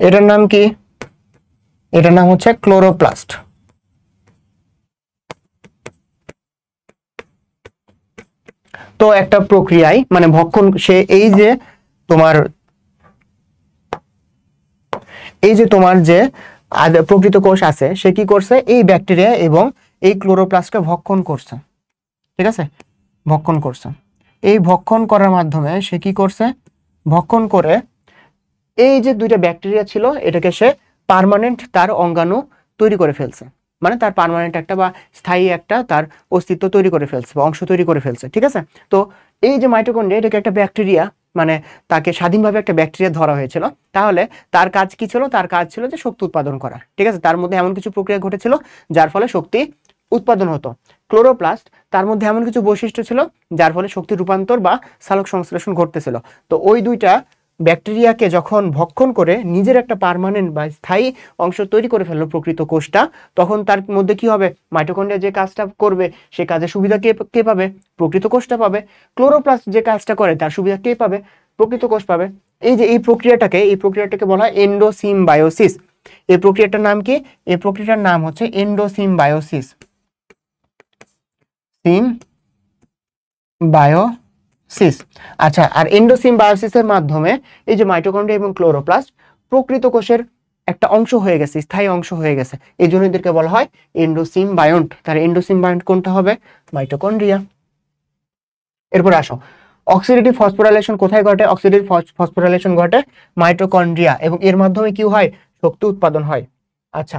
S1: এটার নাম কি? এটার নাম হচ্ছে ক্লোরোপ্লাস্ট। তো একটা প্রক্রিয়ায় মানে ভক্ষণ, সে এই যে তোমার যে প্রকৃত কোষ আছে, সে কি করছে? এই ব্যাকটেরিয়া এবং এই ক্লোরোপ্লাস্টকে ভক্ষণ করছে, ঠিক আছে? ভক্ষণ করছে। এই ভক্ষণ করার মাধ্যমে সে কি করছে? ভক্ষণ করে এই যে দুইটা ব্যাকটেরিয়া ছিল, এটাকে সে পার্মানেন্ট তার অঙ্গাণু তৈরি করে ফেলছে, মানে তার পার্মানেন্ট একটা বা স্থায়ী একটা তার অস্তিত্ব তৈরি করে ফেলছে বা অংশ তৈরি করে ফেলছে, ঠিক আছে? তো এই যে মাইটোকন্ড্রিয়া, এটাকে একটা ব্যাকটেরিয়া, মানে তাকে স্বাধীনভাবে একটা ব্যাকটেরিয়া ধরা হয়েছিল। তাহলে তার কাজ কি ছিল? তার কাজ ছিল যে শক্তি উৎপাদন করা, ঠিক আছে? তার মধ্যে এমন কিছু প্রক্রিয়া ঘটেছিল যার ফলে শক্তি উৎপাদন হতো। ক্লোরোপ্লাস্ট, তার মধ্যে এমন কিছু বৈশিষ্ট্য ছিল যার ফলে শক্তি রূপান্তর বা সালোক সংশ্লেষণ ঘটতেছিল। তো ওই দুইটা ব্যাকটেরিয়াকে যখন ভক্ষণ করে নিজের একটা পার্মানেন্ট বা স্থায়ী অংশ তৈরি করে ফেললো প্রকৃত কোষটা, তখন তার মধ্যে কি হবে? মাইটোকন্ড্রিয়া যে কাজটা করবে, সে কাজের সুবিধা কে পাবে? প্রকৃত কোষটা পাবে। ক্লোরোপ্লাস্ট যে কাজটা করে, তার সুবিধা কে পাবে? প্রকৃত কোষ পাবে। এই যে এই প্রক্রিয়াটাকে বলা হয় এন্ডোসিমবায়োসিস। এই প্রক্রিয়াটার নাম কি? এই প্রক্রিয়াটার নাম হচ্ছে এন্ডোসিমবায়োসিস। সিম্বায়োসিস। আচ্ছা, আর এন্ডোসিমবায়োসিসের মাধ্যমে এই যে মাইটোকন্ড্রিয়া এবং ক্লোরোপ্লাস্ট প্রকৃত কোষের একটা অংশ হয়ে গেছে, স্থায়ী অংশ হয়ে গেছে, এই জন্য এদেরকে বলা হয় এন্ডোসিমবায়ন্ট। তাহলে এন্ডোসিমবায়ন্ট কোনটা হবে? মাইটোকন্ড্রিয়া। এরপর আসো, অক্সিডেটিভ ফসফোরাইলেশন কোথায় ঘটে? অক্সিডেটিভ ফসফোরাইলেশন ঘটে মাইটোকন্ড্রিয়া, এবং এর মাধ্যমে কি হয়? শক্তি উৎপাদন হয়। আচ্ছা,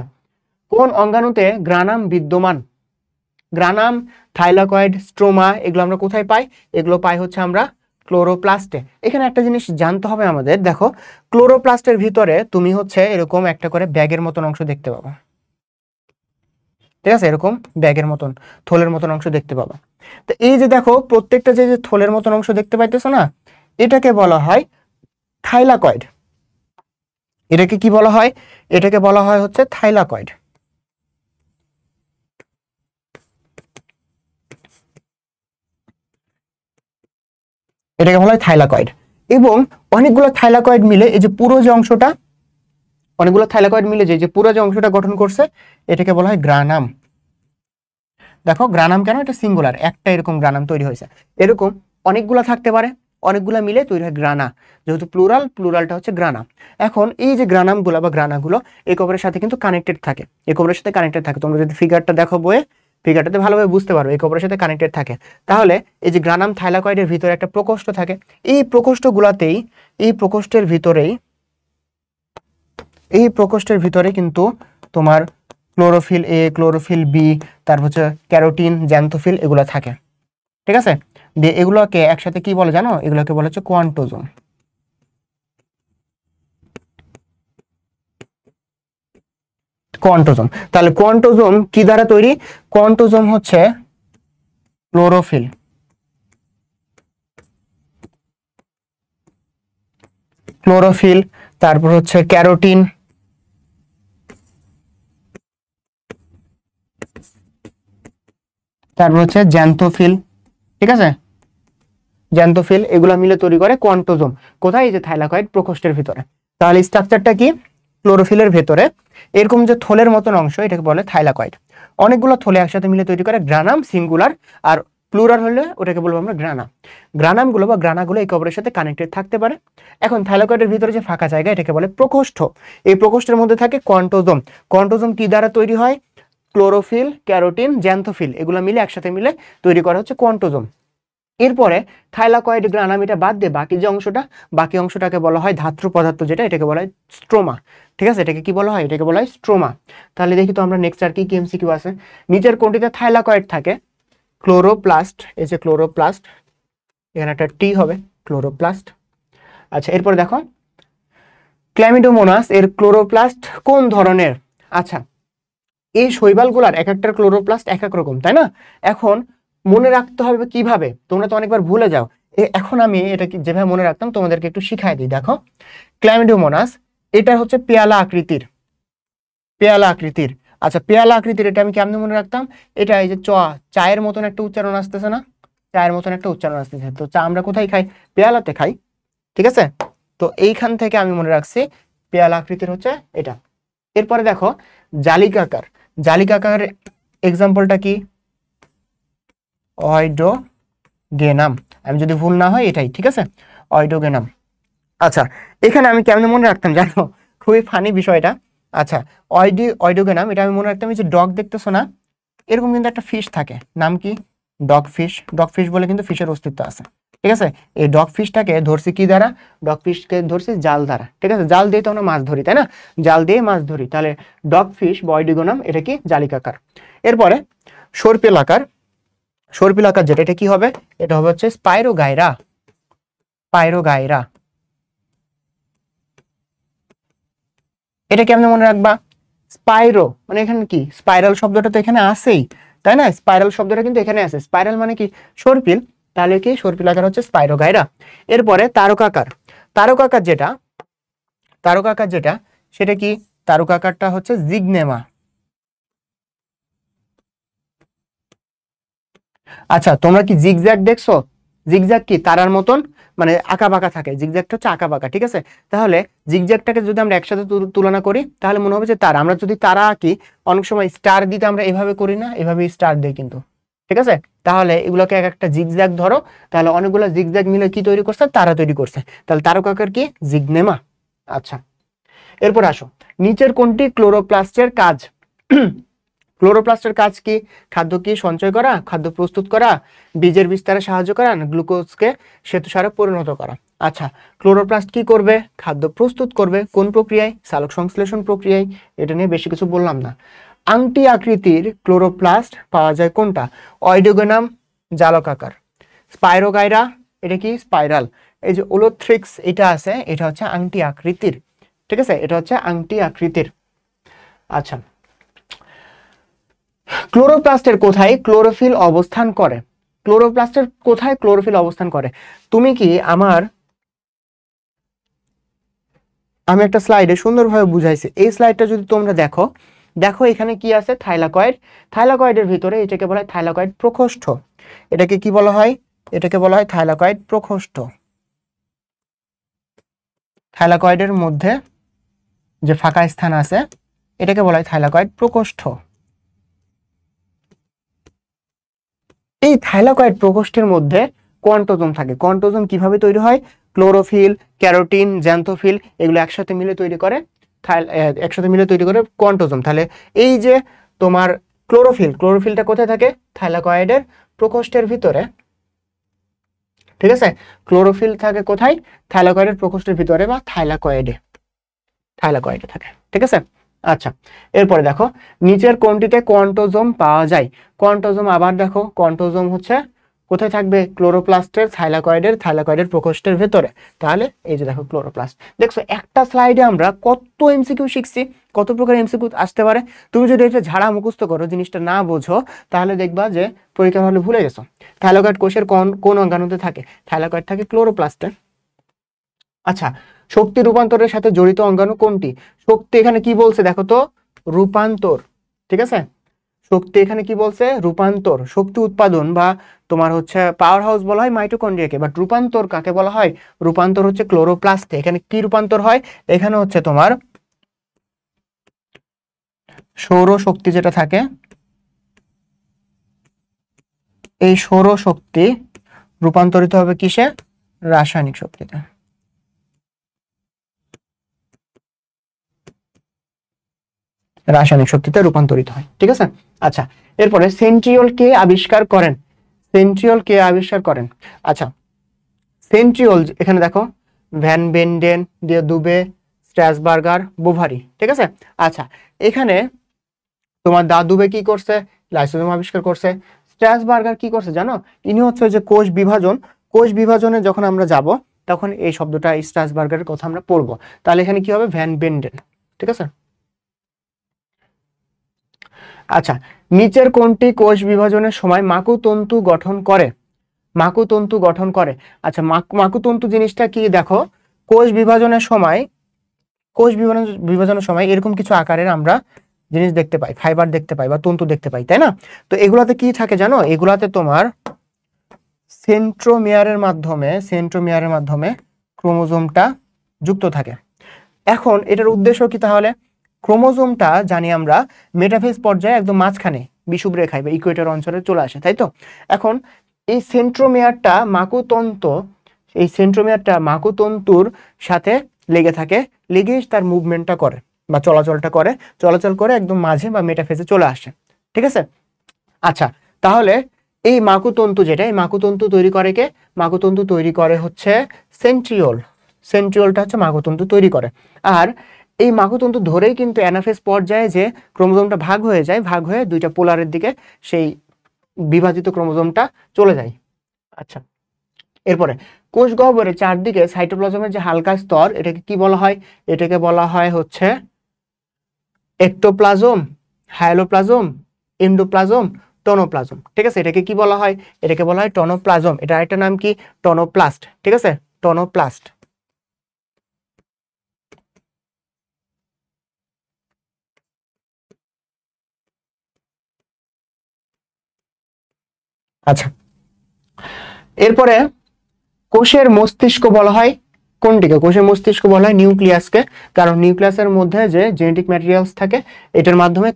S1: কোন অঙ্গাণুতে গ্রানাম বিদ্যমান? গ্রানাম, থাইলাকয়েড, স্ট্রোমা, এগুলো আমরা কোথায় পাই? এগুলো পাই হচ্ছে আমরা ক্লোরোপ্লাস্টে। এখানে একটা জিনিস জানতে হবে আমাদের, দেখো ক্লোরোপ্লাস্টের ভিতরে তুমি হচ্ছে এরকম একটা করে ব্যাগের মতন অংশ দেখতে পাবা, ঠিক আছে? এরকম ব্যাগের মতন, থলের মতন অংশ দেখতে পাবা। তো এই যে দেখো প্রত্যেকটা যে যে থলের মতন অংশ দেখতে পাইতেছো না, এটাকে বলা হয় থাইলাকয়েড। এটাকে কি বলা হয়? এটাকে বলা হয় হচ্ছে থাইলাকয়েড। এটাকে বলা হয় থাইলাকয়েড। এবং অনেকগুলো থাইলাকয়েড মিলে এই যে পুরো যে অংশটা, অনেকগুলো থাইলাকয়েড মিলে যে পুরো যে অংশটা গঠন করছে, এটাকে বলা হয় গ্রানাম। দেখো গ্রানাম কেন? এটা সিঙ্গুলার, একটা এরকম গ্রানাম তৈরি হয়েছে। এরকম অনেকগুলো থাকতে পারে, অনেকগুলো মিলে তৈরি হয় গ্রানা, যেহেতু প্লুরাল, প্লুরালটা হচ্ছে গ্রানা। এখন এই যে গ্রানামগুলো বা গ্রানাগুলো একে অপরের সাথে কিন্তু কানেক্টেড থাকে, একে অপরের সাথে কানেক্টেড থাকে। তোমরা যদি ফিগারটা দেখো বইয়ে, ফিগারটাতে ভালোভাবে বুঝতে পারবে একে অপরের সাথে কানেক্টেড থাকে। তাহলে এই যে গ্রানাম থাইলাকয়েডের ভিতরে একটা প্রকোষ্ঠ থাকে, এই প্রকোষ্ঠগুলোতেই, এই প্রকোষ্ঠের ভিতরেই, এই প্রকোষ্ঠের ভিতরে কিন্তু তোমার ক্লোরোফিল এ, ক্লোরোফিল বি, তারপর হচ্ছে ক্যারোটিন, জ্যান্থোফিল, এগুলো থাকে, ঠিক আছে? দিয়ে এগুলোকে একসাথে কি বলে জানো? এগুলোকে বলা হচ্ছে কোয়ান্টোজোম। কোয়ান্টোজোম। তাহলে কোয়ান্টোজোম কি দ্বারা তৈরি? কোয়ান্টোজোম হচ্ছে ক্লোরোফিল, ক্লোরোফিল, তারপর হচ্ছে ক্যারোটিন, তারপর হচ্ছে জ্যান্থোফিল, ঠিক আছে? জ্যান্থোফিল, এগুলো মিলে তৈরি করে কোয়ান্টোজোম। কোথায়? এই যে থাইলাকয়েড প্রকোষ্ঠের ভিতরে। তাহলে স্ট্রাকচারটা কি? ক্লোরোফিলের ভেতরে এরকম যে থলের মতন অংশ, এটাকে বলে থাইলাকয়েড। অনেকগুলো থলে একসাথে মিলে তৈরি করে গ্রানাম, সিঙ্গুলার, আর প্লুরাল হলে ওটাকে বলবো আমরা গ্রানা। গ্রানামগুলো বা গ্রানাগুলো একে অপরের সাথে কানেক্টেড থাকতে পারে। এখন থাইলাকয়েডের ভিতরে যে ফাঁকা জায়গা, এটাকে বলে প্রকোষ্ঠ। এই প্রকোষ্ঠের মধ্যে থাকে কোয়ান্টোজোম। কোয়ান্টোজোম কি দ্বারা তৈরি হয়? ক্লোরোফিল, ক্যারোটিন, জ্যান্থোফিল, এগুলো মিলে একসাথে মিলে তৈরি করা হচ্ছে কোয়ান্টোজোম। এরপরে থাইলাকয়েড, গ্রানাম এটা বাদ দিয়ে বাকি যে অংশটা, বাকি অংশটাকে বলা হয় ধাত্র পদার্থ, যেটা এটাকে বলা হয় স্ট্রোমা, ঠিক আছে? এটাকে কি বলা হয়? এটাকে বলা হয় স্ট্রোমা। তাহলে দেখি তো আমরা নেক্সট আর কি কি এমসিকিউ আছে। নিচের কোনটিতে থাইলাকয়েড থাকে? ক্লোরোপ্লাস্ট, এই যে ক্লোরোপ্লাস্ট, এখানে একটা টি হবে, ক্লোরোপ্লাস্ট। আচ্ছা, এরপরে দেখো ক্ল্যামিডোমোনাস এর ক্লোরোপ্লাস্ট কোন ধরনের? আচ্ছা, এই শৈবালগুলার এক একটার ক্লোরোপ্লাস্ট এক এক রকম, তাই না? এখন মনে রাখতে হবে কিভাবে? তোমরা তো অনেকবার ভুলে যাও। এখন আমি এটা যেভাবে মনে রাখতাম তোমাদেরকে একটু শিখাই দিই। দেখো ক্ল্যামিডোমোনাস, এটা হচ্ছে পেয়ালা আকৃতির, পেয়ালা আকৃতির। আচ্ছা, পেয়ালা আকৃতির, এটা আমি কেমনে মনে রাখতাম? এটা এই যে চায়ের মতন একটা উচ্চারণ আসতেছে না? চায়ের মতন একটা উচ্চারণ আসতেছে। তো চা আমরা কোথায় খাই? পেয়ালাতে খাই, ঠিক আছে? তো এইখান থেকে আমি মনে রাখছি পেয়ালা আকৃতির হচ্ছে এটা। এরপরে দেখো জালিকাকার, জালিকাকার এক্সাম্পলটা কি? অয়ডোগেনাম, আমি যদি ভুল না হয় এটাই, ঠিক আছে? অয়ডোগেনাম। আচ্ছা, এখানে আমি কেমনে মনে রাখতাম জানো? খুবই ফানি বিষয়টা। আচ্ছা, অয়ডোগেনাম এটা আমি মনে রাখতাম, এই যে ডগ দেখতেছো না, এরকম কিন্তু একটা ফিশ থাকে, নাম কি? Dog fish. ডগ ফিশ বলে কিন্তু ফিশের অস্তিত্ব আছে, ঠিক আছে? এই ডগ ফিশটাকে ধরছি কি দ্বারা? ডগ ফিশকে ধরছি জাল দ্বারা, ঠিক আছে? জাল দিয়ে তো আমরা মাছ ধরি, তাই না? জাল দিয়ে মাছ ধরি। তাহলে ডগ ফিশ বা অয়ডোগেনাম, এটা কি? জালিকাকার। এরপরে সর্পিলাকার, সর্পিলাকার যেটা, এটা কি হবে? এটা হবে হচ্ছে স্পাইরোগাইরা, স্পাইরোগাইরা। এটা কেমনে মনে রাখবা? স্পাইরো মানে এখানে কি? স্পাইরাল শব্দটা তো এখানে আছেই, তাই না? স্পাইরাল শব্দটা কিন্তু এখানে আছে। স্পাইরাল মানে কি? সর্পিল। তাহলে কি? সর্পিলাকার হচ্ছে স্পাইরোগাইরা। এরপরে তারকাকার, তারকাকার যেটা, তারকাকার যেটা, সেটা কি? তারকাকারটা হচ্ছে জিগনেমা। আচ্ছা, তোমরা কি জিগজ্যাগ দেখছো? জিগজ্যাগ কি? তারার মতন, মানে আঁকা বাঁকা থাকে। জিগজ্যাগটা হচ্ছে আঁকা বাঁকা, ঠিক আছে? তাহলে জিগজ্যাগটাকে যদি আমরা একসাথে তুলনা করি, তাহলে মনে হবে যে তারা। আমরা যদি তারা আঁকি, অনেক সময় স্টার দিতে আমরা এভাবে করি না? এভাবে স্টার দেই কিন্তু, ঠিক আছে? তাহলে এগুলোকে এক একটা জিগজ্যাগ ধরো, তাহলে অনেকগুলো জিগজ্যাগ মিলে কি তৈরি করছে? তারা তৈরি করছে। তাহলে তারকাকার কি? জিগনেমা। আচ্ছা, এরপর আসো, নিচের কোনটি ক্লোরোপ্লাস্টের কাজ? ক্লোরোপ্লাস্টের কাজ কি? খাদ্য কি সঞ্চয় করা, খাদ্য প্রস্তুত করা, বীজের বিস্তারে সাহায্য করা, না গ্লুকোজকে শ্বেতসারে পরিণত করা? আচ্ছা, ক্লোরোপ্লাস্ট কি করবে? খাদ্য প্রস্তুত করবে। কোন প্রক্রিয়ায়? সালোক সংশ্লেষণ প্রক্রিয়ায়। এটা নিয়ে বেশি কিছু বললাম না। আংটি আকৃতির ক্লোরোপ্লাস্ট পাওয়া যায় কোনটা? অয়েডিগোনাম জালকাকার, স্পাইরোগাইরা, এটা কি স্পাইরাল, এই যে ওলোথ্রিক্স এটা আছে, এটা হচ্ছে আংটি আকৃতির। ঠিক আছে, এটা হচ্ছে আংটি আকৃতির। আচ্ছা, ক্লোরোপ্লাস্টের কোথায় ক্লোরোফিল অবস্থান করে? ক্লোরোপ্লাস্টের কোথায় ক্লোরোফিল অবস্থান করে? তুমি কি আমি একটা স্লাইডে সুন্দরভাবে বুঝাইছি, এই স্লাইডটা যদি তোমরা দেখো, দেখো এখানে কি আছে? থাইলাকয়েড। থাইলাকয়েডের ভিতরে এটাকে বলা হয় থাইলাকয়েড প্রকোষ্ঠ। এটাকে কি বলা হয়? এটাকে বলা হয় থাইলাকয়েড প্রকোষ্ঠ। থাইলাকয়েডের মধ্যে যে ফাঁকা স্থান আছে এটাকে বলা হয় থাইলাকয়েড প্রকোষ্ঠ। এই থাইলাকয়েড প্রকোষ্ঠের মধ্যে কোয়ান্টোজোম থাকে। কোয়ান্টোজোম কিভাবে তৈরি হয়? ক্লোরোফিল, ক্যারোটিন, জ্যান্থোফিল এগুলো একসাথে মিলে তৈরি করে কোয়ান্টোজোম। তাহলে এই যে তোমার ক্লোরোফিলটা কোথায় থাকে? থাইলাকয়েডের প্রকোষ্ঠের ভিতরে। ঠিক আছে, ক্লোরোফিল থাকে কোথায়? থাইলাকয়েডের প্রকোষ্ঠের ভিতরে বা থাইলাকয়েডে থাকে। ঠিক আছে, আচ্ছা এরপরে দেখো, নিচের কোনটিতে কোয়ান্টোজোম পাওয়া যায়? কোয়ান্টোজোম আবার দেখো, কোয়ান্টোজোম হচ্ছে কোথায় থাকবে? ক্লোরোপ্লাস্টের থাইলাকয়েডের প্রকোষ্ঠের ভেতরে। তাহলে এই যে দেখো ক্লোরোপ্লাস্ট। দেখছো একটা স্লাইডে আমরা কত এমসিকিউ শিখছি, কত প্রকার এমসিকিউ আসতে পারে। তুমি যদি এটা ঝাড়া মুখস্থ করো, জিনিসটা না বোঝো, তাহলে দেখবা যে পরীক্ষার হলে ভুলে গেছো। থাইলাকয়েড কোষের কোন অঙ্গাণুতে থাকে? থাইলাকয়েড থাকে ক্লোরোপ্লাস্টে। আচ্ছা, শক্তি রূপান্তরের সাথে জড়িত অঙ্গাণু কোনটি? শক্তি এখানে কি বলছে দেখো তো? রূপান্তর। ঠিক আছে, শক্তি এখানে কি বলছে? রূপান্তর। শক্তি উৎপাদন বা তোমার হচ্ছে পাওয়ার হাউস বলা হয় মাইটোকন্ড্রিয়াকে, বাট রূপান্তর কাকে বলা হয়? রূপান্তর হচ্ছে ক্লোরোপ্লাস্টে। এখানে কি রূপান্তর হয়? এখানে হচ্ছে তোমার সৌর শক্তি যেটা থাকে, এই সৌর শক্তি রূপান্তরিত হবে কিসে? রাসায়নিক শক্তিতে। রাসায়নিক শক্তিতে রূপান্তরিত হয়। ঠিক আছে, আচ্ছা এরপরে সেন্ট্রিওল কে আবিষ্কার করেন? আচ্ছা, সেন্ট্রিওল এখানে দেখো, van Benden, Dubey, Strasburger, Bovary. ঠিক আছে, আচ্ছা এখানে তোমার দুবে কি করছে? লাইসোজোম আবিষ্কার করছে। স্ট্রাসবার্গার কি করছে জানো? ইনি হচ্ছে যে কোষ বিভাজনে যখন আমরা যাব তখন এই শব্দটা স্ট্রাসবার্গারের কথা আমরা পড়বো। তাহলে এখানে কি হবে? Van Benden. ঠিক আছে, আচ্ছা নিচের কোনটি কোষ বিভাজনের সময় মাকুতন্তু গঠন করে? আচ্ছা, মাকুতন্তু জিনিসটা কি? দেখো, কোষ বিভাজনের সময় এরকম কিছু আকারের আমরা জিনিস দেখতে পাই, ফাইবার দেখতে পাই বা তন্তু দেখতে পাই, তাই না? তো এগুলাতে কি থাকে জানো? এগুলাতে তোমার সেন্ট্রোমিয়ারের মাধ্যমে ক্রোমোজোমটা যুক্ত থাকে। এখন এটার উদ্দেশ্য কি তাহলে? ক্রোমোজোমটা জানি আমরা মেটাফেজ পর্যায়ে একদম মাঝখানে বিষুব রেখায় বা ইকুয়েটর অঞ্চলে চলে আসে, তাই তো? এখন এই সেন্ট্রোমিয়ারটা মাকুতন্তুর সাথে লেগে থাকে, লেগে তার মুভমেন্টটা করে বা চলাচল করে একদম মাঝে বা মেটাফেজে চলে আসে। ঠিক আছে, আচ্ছা তাহলে এই মাকুতন্তু তৈরি করে কে? মাকুতন্তু তৈরি করে হচ্ছে সেন্ট্রিওলটা হচ্ছে মাকুতন্তু তৈরি করে। আর এই মাকুতন্তু ধরেই কিন্তু অ্যানাফেজ পর্যায়ে যে ক্রোমোজোমটা ভাগ হয়ে দুইটা পোলারের দিকে সেই বিভাজিত ক্রোমোজোমটা চলে যায়। আচ্ছা, এরপরে কোষ গহ্বরের চারদিকে সাইটোপ্লাজমের যে হালকা স্তর, এটাকে কি বলা হয়? এটাকে বলা হয় হচ্ছে একটোপ্লাজম, হায়ালোপ্লাজম, এন্ডোপ্লাজম, টনোপ্লাজম। ঠিক আছে, এটাকে কি বলা হয়? এটাকে বলা হয় টনোপ্লাজম। এটা আরেকটা নাম কি? টনোপ্লাস্ট। ঠিক আছে, টনোপ্লাস্ট। আচ্ছা, এরপরে কোষের মস্তিষ্ক বলা হয় কোনটিকে? কোষের মস্তিষ্ক বলা হয় নিউক্লিয়াসকে, কারণ নিউক্লিয়াসের মধ্যে যে জেনেটিক ম্যাটেরিয়ালস থাকে এটার মাধ্যমে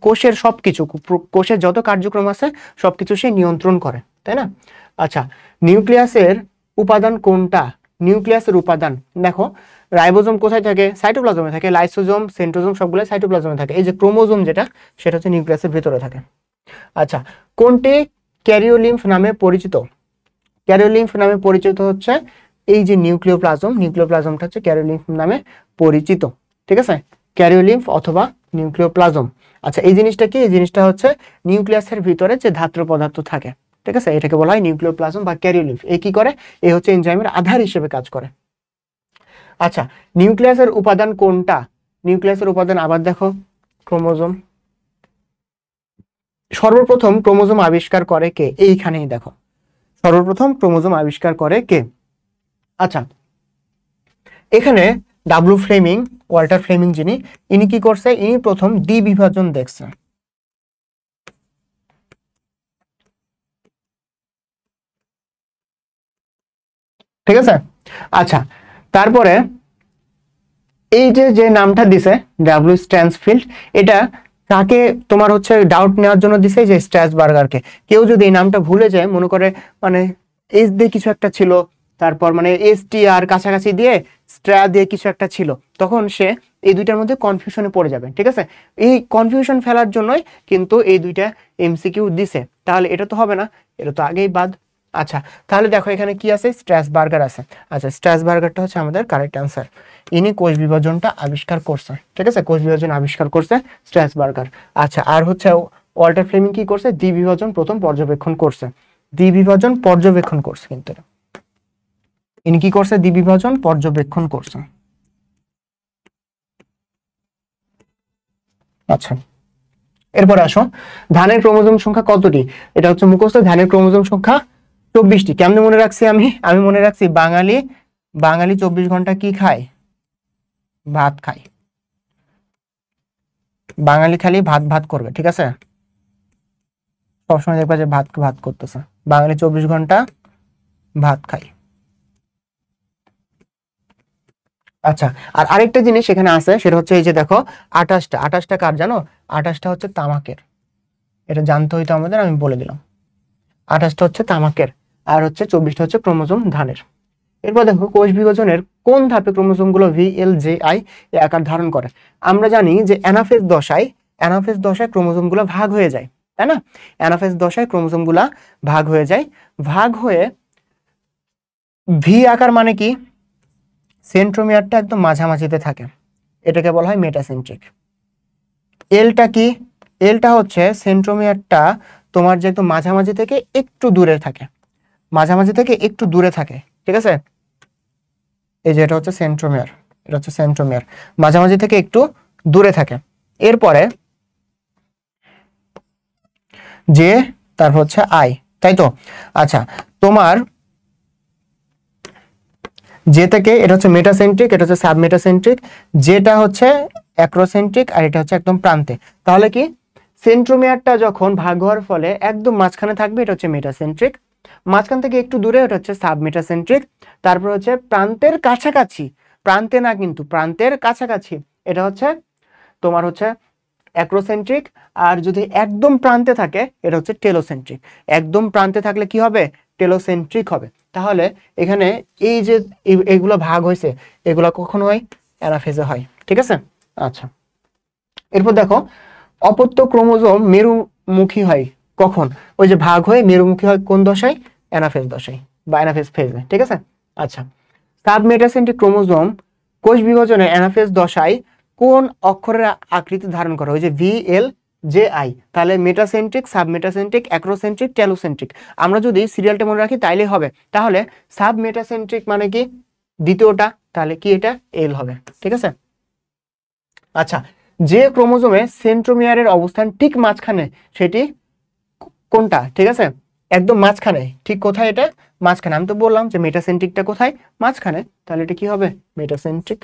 S1: কোষের যত কার্যক্রম আছে সবকিছু সে নিয়ন্ত্রণ করে, তাই না? আচ্ছা, নিউক্লিয়াসের উপাদান কোনটা? নিউক্লিয়াসের উপাদান দেখো, রাইবোজোম কোথায় থাকে? সাইটোপ্লাজমে থাকে। লাইসোজোম, সেন্ট্রোজোম সবগুলো সাইটোপ্লাজমে থাকে। এই যে ক্রোমোজোম যেটা, সেটা হচ্ছে নিউক্লিয়াসের ভিতরে থাকে। আচ্ছা, কোনটি ক্যারিওলিম্ফ নামে পরিচিত? ক্যারিওলিম্ফ নামে পরিচিত হচ্ছে এই যে নিউক্লিওপ্লাজম, নিউক্লিওপ্লাজমটা হচ্ছে ক্যারিওলিম্ফ নামে পরিচিত। ঠিক আছে, ক্যারিওলিম্ফ অথবা নিউক্লিওপ্লাজম। আচ্ছা, এই জিনিসটা কি? এই জিনিসটা হচ্ছে নিউক্লিয়াসের ভিতরে যে ধাত্র পদার্থ থাকে, ঠিক আছে, এটাকে বলা হয় নিউক্লিওপ্লাজম বা ক্যারিওলিম্ফ। এ কি করে? এ হচ্ছে এনজাইমের আধার হিসেবে কাজ করে। আচ্ছা, নিউক্লিয়াসের উপাদান কোনটা? নিউক্লিয়াসের উপাদান আবার দেখো, ক্রোমোজোম। সর্বপ্রথম ক্রোমোজোম আবিষ্কার করে কে? এইখানেই দেখো, সর্বপ্রথম ক্রোমোজোম আবিষ্কার করে কে? আচ্ছা, এখানে ডাব্লু ফ্লেমিং, ওয়াল্টার ফ্লেমিং যিনি, ইনি কি করছে? ইনি প্রথম দ্বিবিভাজন দেখছে। ঠিক আছে। আচ্ছা, তারপরে এই যে যে নামটা দিছে ডাব্লিউ স্ট্যান্সফিল্ড, এটা কাকে তোমার হচ্ছে ডাউট নেওয়ার জন্য দিছে? যে স্ট্র্যাসবার্গারকে। কেউ যদি এই নামটা ভুলে যায়, মনে করে মানে এস দিয়ে কিছু একটা ছিল, তারপর মানে এস টি আর কাছাকাছি দিয়ে স্ট্রা দিয়ে কিছু একটা ছিল, তখন সে এই দুইটার মধ্যে কনফিউশনে পড়ে যাবে। ঠিক আছে, এই কনফিউশন ফেলার জন্যই কিন্তু এই দুইটা এমসিকিউ দিছে। তাহলে এটা তো হবে না, এটা তো আগেই বাদ। আচ্ছা, তাহলে দেখো এখানে কি আছে? স্ট্র্যাসবার্গার আছে। আচ্ছা, স্ট্র্যাসবার্গারটা হচ্ছে আমাদের কারেক্ট অ্যান্সার। ইনি কোষ বিভাজনটা আবিষ্কার করছে। ঠিক আছে, কোষ বিভাজন আবিষ্কার করছে স্ট্র্যাসবার্গার। আচ্ছা, আর হচ্ছে ওয়াল্টার ফ্লেমিং কি করছে? দ্বিবিভাজন প্রথম পর্যবেক্ষণ করছে। দ্বিবিভাজন পর্যবেক্ষণ করছে, কিন্তু ইনি কি করছে? দ্বিবিভাজন পর্যবেক্ষণ করছে। আচ্ছা, এরপর আসো, ধানের ক্রোমোজোম সংখ্যা কতটি? এটা হচ্ছে মুখস্থ। ধানের ক্রোমোজোম সংখ্যা 24টি। কেমনে মনে রাখছি আমি? আমি মনে রাখছি বাঙালি 24 ঘন্টা কি খায়? ভাত খায়। বাঙালি খালি ভাত ভাত করবে। ঠিক আছে, সবসময় দেখবা যে ভাত ভাত করতেছে। বাঙালি 24 ঘন্টা ভাত খায়। আচ্ছা, আর আরেকটা জিনিস এখানে আছে, সেটা হচ্ছে এই যে দেখো 28টা কার জানো? 28টা হচ্ছে তামাকের। এটা জানতে হইতো আমাদের, আমি বলে দিলাম। 28টা হচ্ছে তামাকের, আর হচ্ছে 24টা হচ্ছে ক্রোমোজোম ধানের। এরপর দেখো, কোষ বিভাজনের কোন ধাপে ক্রোমোজোম গুলো VLJI এ আকার ধারণ করে? আমরা জানি যে অ্যানাফেজ দশায় ক্রোমোজোম গুলো ভাগ হয়ে যায়, তাই না? অ্যানাফেজ দশায় ক্রোমোজোম গুলা ভাগ হয়ে যায়। ভাগ হয়ে ভি আকার মানে কি? সেন্ট্রোমিয়ারটা একদম মাঝামাঝিতে থাকে, এটাকে বলা হয় মেটাসেন্ট্রিক। এলটা কি? এলটা হচ্ছে সেন্ট্রোমিয়ারটা তোমার যে একদম মাঝামাঝি থেকে একটু দূরে থাকে, মাঝামাঝি থেকে একটু দূরে থাকে। ঠিক আছে, এই যে এটা হচ্ছে সেন্ট্রোমিয়ার, এটা হচ্ছে সেন্ট্রোমিয়ার, মাঝামাঝি থেকে একটু দূরে থাকে। এরপরে যে, তারপর হচ্ছে আই, তাই তো? আচ্ছা, তোমার যে থেকে এটা হচ্ছে মেটাসেন্ট্রিক, এটা হচ্ছে সাবমেটাসেন্ট্রিক, যেটা হচ্ছে অ্যাক্রোসেন্ট্রিক, আর এটা হচ্ছে একদম প্রান্তে। তাহলে কি, সেন্ট্রোমিয়ারটা যখন ভাগ হওয়ার ফলে একদম মাঝখানে থাকবে, এটা হচ্ছে মেটাসেন্ট্রিক। মাঝখান থেকে একটু দূরে, এটা হচ্ছে সাবমেটাসেন্ট্রিক। তারপর হচ্ছে প্রান্তের কাছাকাছি, প্রান্তে না কিন্তু প্রান্তের কাছাকাছি, এটা হচ্ছে তোমার হচ্ছে অ্যাক্রোসেন্ট্রিক। আর যদি একদম প্রান্তে থাকে, এটা হচ্ছে টেলোসেন্ট্রিক। একদম প্রান্তে থাকলে কি হবে? টেলোসেন্ট্রিক হবে। তাহলে এখানে এই যে এগুলো ভাগ হয়েছে, এগুলো কখন হয়? অ্যানাফেজে হয়। ঠিক আছে। আচ্ছা, এরপর দেখো, অপত্য ক্রোমোজোম মেরুমুখী হয় কখন? ওই যে ভাগ হয়ে মেরুমুখী হয় কোন দশায়? অ্যানাফেজ দশায় বা অ্যানাফেজ ফেজে। ঠিক আছে। আচ্ছা, সাবমেটাসেন্ট্রিক ক্রোমোজোম কোষ বিভাজনে অ্যানাফেজ দশায় কোন অক্ষরের আকৃতি ধারণ করে? ওই যে VLJI। তাহলে মেটাসেন্ট্রিক, সাবমেটাসেন্ট্রিক, অ্যাক্রোসেন্ট্রিক, টেলোসেন্ট্রিক। আমরা যদি সিরিয়ালটা মনে রাখি তাইলেই হবে। তাহলে সাবমেটাসেন্ট্রিক মানে কি? দ্বিতীয়টা, তাহলে কি এটা? এল হবে। ঠিক আছে। আচ্ছা, যে ক্রোমোজোমে সেন্ট্রোমিয়ারের অবস্থান ঠিক মাঝখানে, সেটি কোনটা? ঠিক আছে, একদম মাঝখানে। ঠিক কোথায় এটা? মাঝখানে। আমি তো বললাম যে মেটাসেন্ট্রিকটা কোথায়? মাঝখানে। তাহলে এটা কি হবে? মেটাসেন্ট্রিক।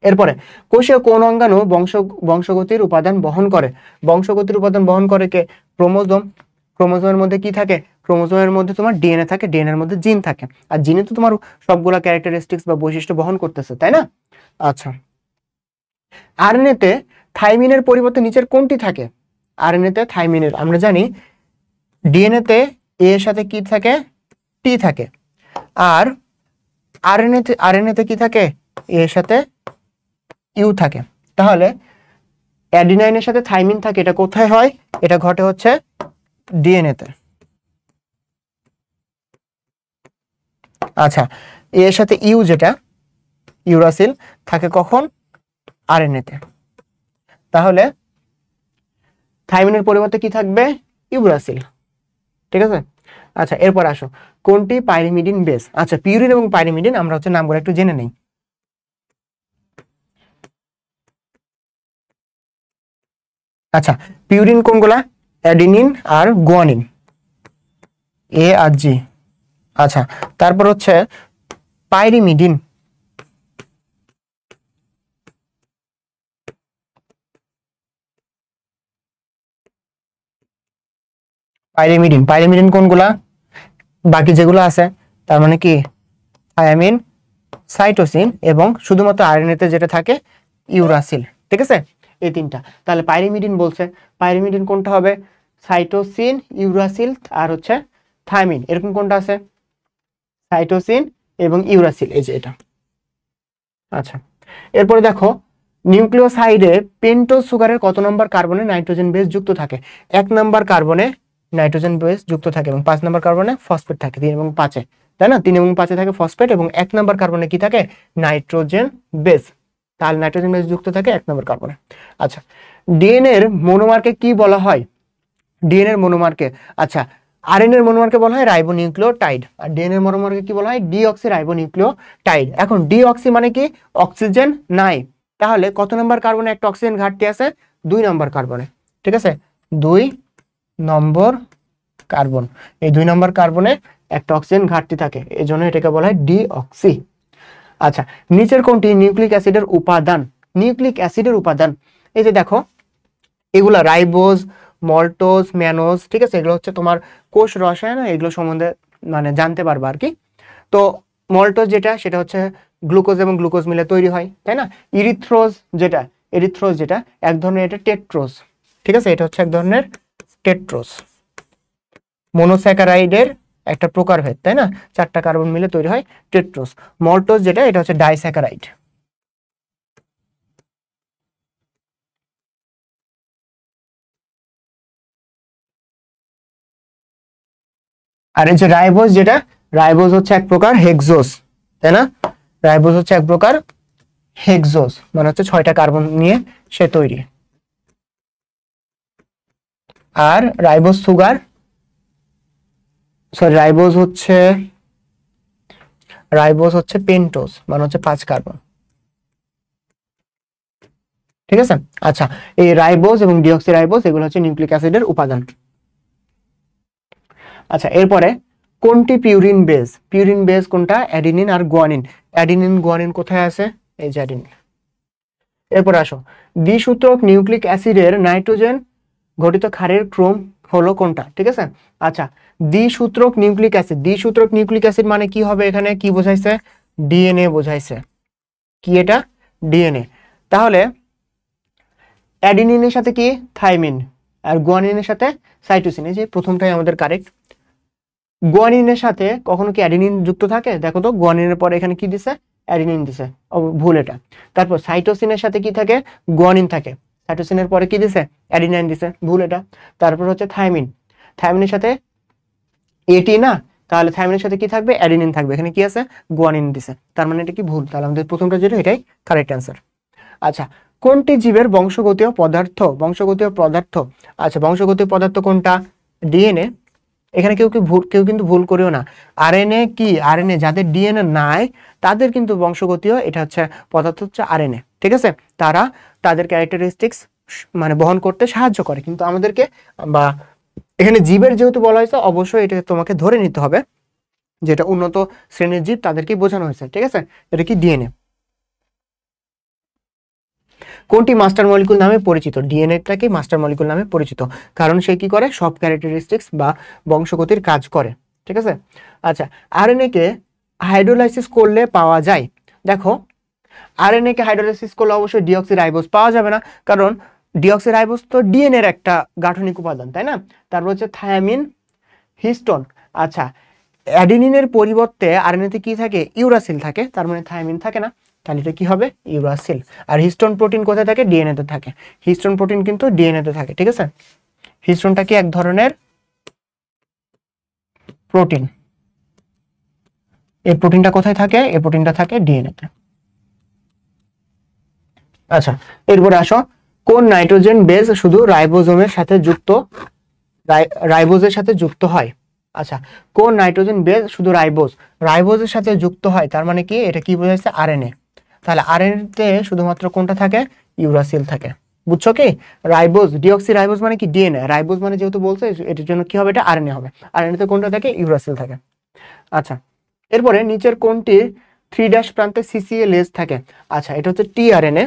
S1: এরপরে, কোষীয় কোন অঙ্গাণু বংশগতির উপাদান বহন করে? বংশগতির উপাদান বহন করে কে? ক্রোমোজোম। ক্রোমোজোমের মধ্যে কি থাকে? ক্রোমোজোমের মধ্যে তোমার ডিএনএ থাকে, ডিএনএর মধ্যে জিন থাকে, আর জিনে তো তোমার সবগুলা ক্যারেক্টারিস্টিক্স বা বৈশিষ্ট্য বহন করতেছে, তাই না? আচ্ছা, আরএনএতে থাইমিনের পরিবর্তে নিচের কোনটি থাকে? আরএনএতে থাইমিনের, আমরা জানি ডিএনএতে এ এর সাথে কি থাকে? টি থাকে। আর আরএনএ তে কি থাকে, এর সাথে ইউ থাকে। তাহলে অ্যাডিনাইনের সাথে থাইমিন থাকে, এটা কোথায় হয়, এটা ঘটে হচ্ছে ডিএনএ তে। আচ্ছা, এর সাথে ইউ যেটা ইউরাসিল থাকে কখন, আরএনএ তে। তাহলে থাইমিনের পরিবর্তে কি থাকবে, ইউরাসিল। ঠিক আছে। আচ্ছা, এরপর আসো, কোনটি পাইরিমিডিন বেস। আচ্ছা, পিউরিন এবং পাইরিমিডিন আমরা হচ্ছে নামগুলো একটু জেনে নেই। আচ্ছা, পিউরিন কোনগুলা, অ্যাডিনিন আর গুয়ানিন, এ আর জি। আচ্ছা, তারপর হচ্ছে পাইরিমিডিন, পাইরিমিডিন কোনগুলা, বাকি যেগুলো আছে তার মানে কি থায়ামিন, সাইটোসিন এবং শুধুমাত্র আরএনএ তে যেটা থাকে ইউরাসিল। ঠিক আছে, এই তিনটা। তাহলে পাইরিমিডিন বলছে, পাইরিমিডিন কোনটা হবে, সাইটোসিন, ইউরাসিল আর হচ্ছে থায়ামিন, এরকম কোনটা আছে, সাইটোসিন এবং ইউরাসিল, এই যে এটা। আচ্ছা, এরপরে দেখো, নিউক্লিওসাইডে পেন্টোজ সুগারের কত নম্বর কার্বনে নাইট্রোজেন বেস যুক্ত থাকে। 1 নম্বর কার্বনে নাইট্রোজেন বেস যুক্ত থাকে এবং 5 নম্বর কার্বনে ফসফেট থাকে, 3 এবং 5-এ, তাই না, 3 এবং 5-এ থাকে ফসফেট এবং 1 নম্বর কার্বনে কি থাকে, নাইট্রোজেন বেস। তাহলে নাইট্রোজেন বেস যুক্ত থাকে 1 নম্বর কার্বনে। আচ্ছা, ডিএনএ এর মনোমারকে কি বলা হয়, ডিএনএ এর মনোমারকে, আচ্ছা, আরএনএ এর মনোমারকে বলা হয় রাইবোনিউক্লিওটাইড, আর ডিএনএ এর মনোমারকে কি বলা হয়, ডিঅক্সি রাইবোনিউক্লিওটাইড। এখন ডিঅক্সি মানে কি, অক্সিজেন নাই, তাহলে কত নম্বর কার্বনে একটা অক্সিজেন ঘাটতি আছে, 2 নম্বর কার্বনে। ঠিক আছে, 2 নম্বর কার্বন, এই 2 নম্বর কার্বনে একটা অক্সিজেন ঘাটতি থাকে, এই জন্য এটাকে বলা হয় ডিঅক্সি। আচ্ছা, নিচের কোনটি নিউক্লিক অ্যাসিডের উপাদান, নিউক্লিক অ্যাসিডের উপাদান, এই যে দেখো এগুলা রাইবোজ, মল্টোজ, ম্যানোজ। ঠিক আছে, এগুলো হচ্ছে তোমার কোষ রসায়ন, এগুলো সম্বন্ধে মানে জানতে পারবা আর কি। তো মল্টোজ যেটা, সেটা হচ্ছে গ্লুকোজ এবং গ্লুকোজ মিলে তৈরি হয়, তাই না। এরিথ্রোজ যেটা এক ধরনের, এটা টেট্রোজ। ঠিক আছে, এটা হচ্ছে এক ধরনের টেট্রোজ, মনোস্যাকারাইডের একটা প্রকারভেদ, তাই না, 4টা কার্বন মিলে তৈরি হয় টেট্রোজ। মল্টোজ যেটা, এটা হচ্ছে ডাইস্যাকারাইড। আর এই যে রাইবোজ যেটা, রাইবোজ হচ্ছে এক প্রকার হেক্সোজ, তাই না, রাইবোজ হচ্ছে এক প্রকার হেক্সোজ, মানে হচ্ছে 6টা কার্বন নিয়ে সে তৈরি। আর রাইবোজ সুগার, সরি রাইবোজ হচ্ছে পেন্টোজ, মানে হচ্ছে 5 কার্বন। ঠিক আছে। আচ্ছা, এই রাইবোজ এবং ডিঅক্সি রাইবোজ এগুলো হচ্ছে নিউক্লিক অ্যাসিডের উপাদান। আচ্ছা, এরপরে কোনটি পিউরিন বেস, পিউরিন বেস কোনটা, অ্যাডিনিন আর গুয়ানিন। অ্যাডিনিন গুয়ানিন কোথায় আছে, এই যে অ্যাডিনিন। এরপর আসো, দ্বিসূত্রক নিউক্লিক অ্যাসিডের নাইট্রোজেন ঘটিত ক্ষারের ক্রম হলো কোনটা। ঠিক আছে। আচ্ছা, দ্বিসূত্রক নিউক্লিক অ্যাসিড মানে কি হবে, এখানে কি বোঝাইছে, ডিএনএ বোঝাইছে, কি এটা, ডিএনএ। তাহলে অ্যাডিনিনের সাথে কি, থাইমিন, আর গুয়ানিনের সাথে সাইটোসিন, এই যে প্রথমটাই আমাদের কারেক্ট। গুয়ানিনের সাথে কখনো কি অ্যাডিনিন যুক্ত থাকে, দেখো তো, গুয়ানিনের পরে এখানে কি দিছে, অ্যাডিনিন দিছে, ভুল এটা। তারপর সাইটোসিনের সাথে কি থাকে, গুয়ানিন থাকে, সাইটোসিনের পরে কি দিছে, অ্যাডিনাইন দিছে, ভুল এটা। তারপর হচ্ছে থাইমিনের সাথে এটি না, তাহলে থাইমিনের সাথে কি থাকবে, অ্যাডিনিন থাকবে, এখানে কি আছে, গুয়ানিন দিছে, তার মানে এটা কি ভুল, তাহলে আমাদের প্রথমটা যেটা এটাই কারেক্ট অ্যান্সার। আচ্ছা, কোনটি জীবের বংশগতীয় পদার্থ, আচ্ছা, বংশগতীয় পদার্থ কোনটা, ডিএনএ। এখানে কেউ কিন্তু ভুল করিও না, আরএনএ যাদের ডিএনএ নাই তাদের কিন্তু বংশগতীয় এটা হচ্ছে পদার্থ হচ্ছে আরএনএ। ঠিক আছে, তারা তাদের ক্যারেক্টারিস্টিক্স মানে বহন করতে সাহায্য করে, কিন্তু আমাদেরকে বা এখানে জীবের যেহেতু বলা হয়েছে, অবশ্যই এটা তোমাকে ধরে নিতে হবে যেটা উন্নত শ্রেণীর জীব তাদেরকে বোঝানো হয়েছে। ঠিক আছে, এটা কি ডিএনএ। কোনটি মাস্টার মলিকুল নামে পরিচিত, ডিএনএটাকে মাস্টার মলিকুল নামে পরিচিত, কারণ সে কি করে, সব ক্যারেক্টারিস্টিক্স বা বংশগতির কাজ করে। ঠিক আছে। আচ্ছা, আরএনএ কে হাইড্রোলাইসিস করলে পাওয়া যায়, দেখো আরএনএ কে হাইড্রোলাইসিস করলে অবশ্যই ডিঅক্সিরাইবোজ পাওয়া যাবে না, কারণ ডিঅক্সিরাইবোজ তো ডিএনএ এর একটা গাঠনিক উপাদান, তাই না। তারপর হচ্ছে থায়ামিন, হিস্টোন। আচ্ছা, অ্যাডেনিনের পরিবর্তে আরএনএতে কি থাকে, ইউরাসিল থাকে, তার মানে থায়ামিন থাকে না, তাহলে এটা কি হবে, ইউরাসিল। আর হিস্টোন প্রোটিন কোথায় থাকে, ডিএনএ তে থাকে। হিস্টোন প্রোটিন কিন্তু ডিএনএ তে থাকে, ঠিক আছে। হিস্টোনটা কি এক ধরনের প্রোটিন, এই প্রোটিনটা কোথায় থাকে, এই প্রোটিনটা থাকে ডিএনএ তে। আচ্ছা, এরপরে আসো, কোন নাইট্রোজেন বেস শুধু রাইবোজোমের সাথে যুক্ত, রাইবোজের সাথে যুক্ত হয়। আচ্ছা, কোন নাইট্রোজেন বেস শুধু রাইবোজের সাথে যুক্ত হয়, তার মানে কি, এটা কি বোঝাচ্ছে, আরএনএ। তাহলে আরএনএ তে শুধুমাত্র কোনটা থাকে, ইউরাসিল থাকে। বুঝছো কি, রাইবোজ, ডিঅক্সি রাইবোজ মানে কি, ডিএনএ, রাইবোজ মানে যেহেতু বলছে এটার জন্য কি হবে, এটা আরএনএ হবে। আরএনএ তে কোনটা থাকে, ইউরাসিল থাকে। আচ্ছা, এরপরে নিচের কোনটি 3' প্রান্তে সিসিএ লেজ থাকে। আচ্ছা, এটা হচ্ছে টিআরএনএ।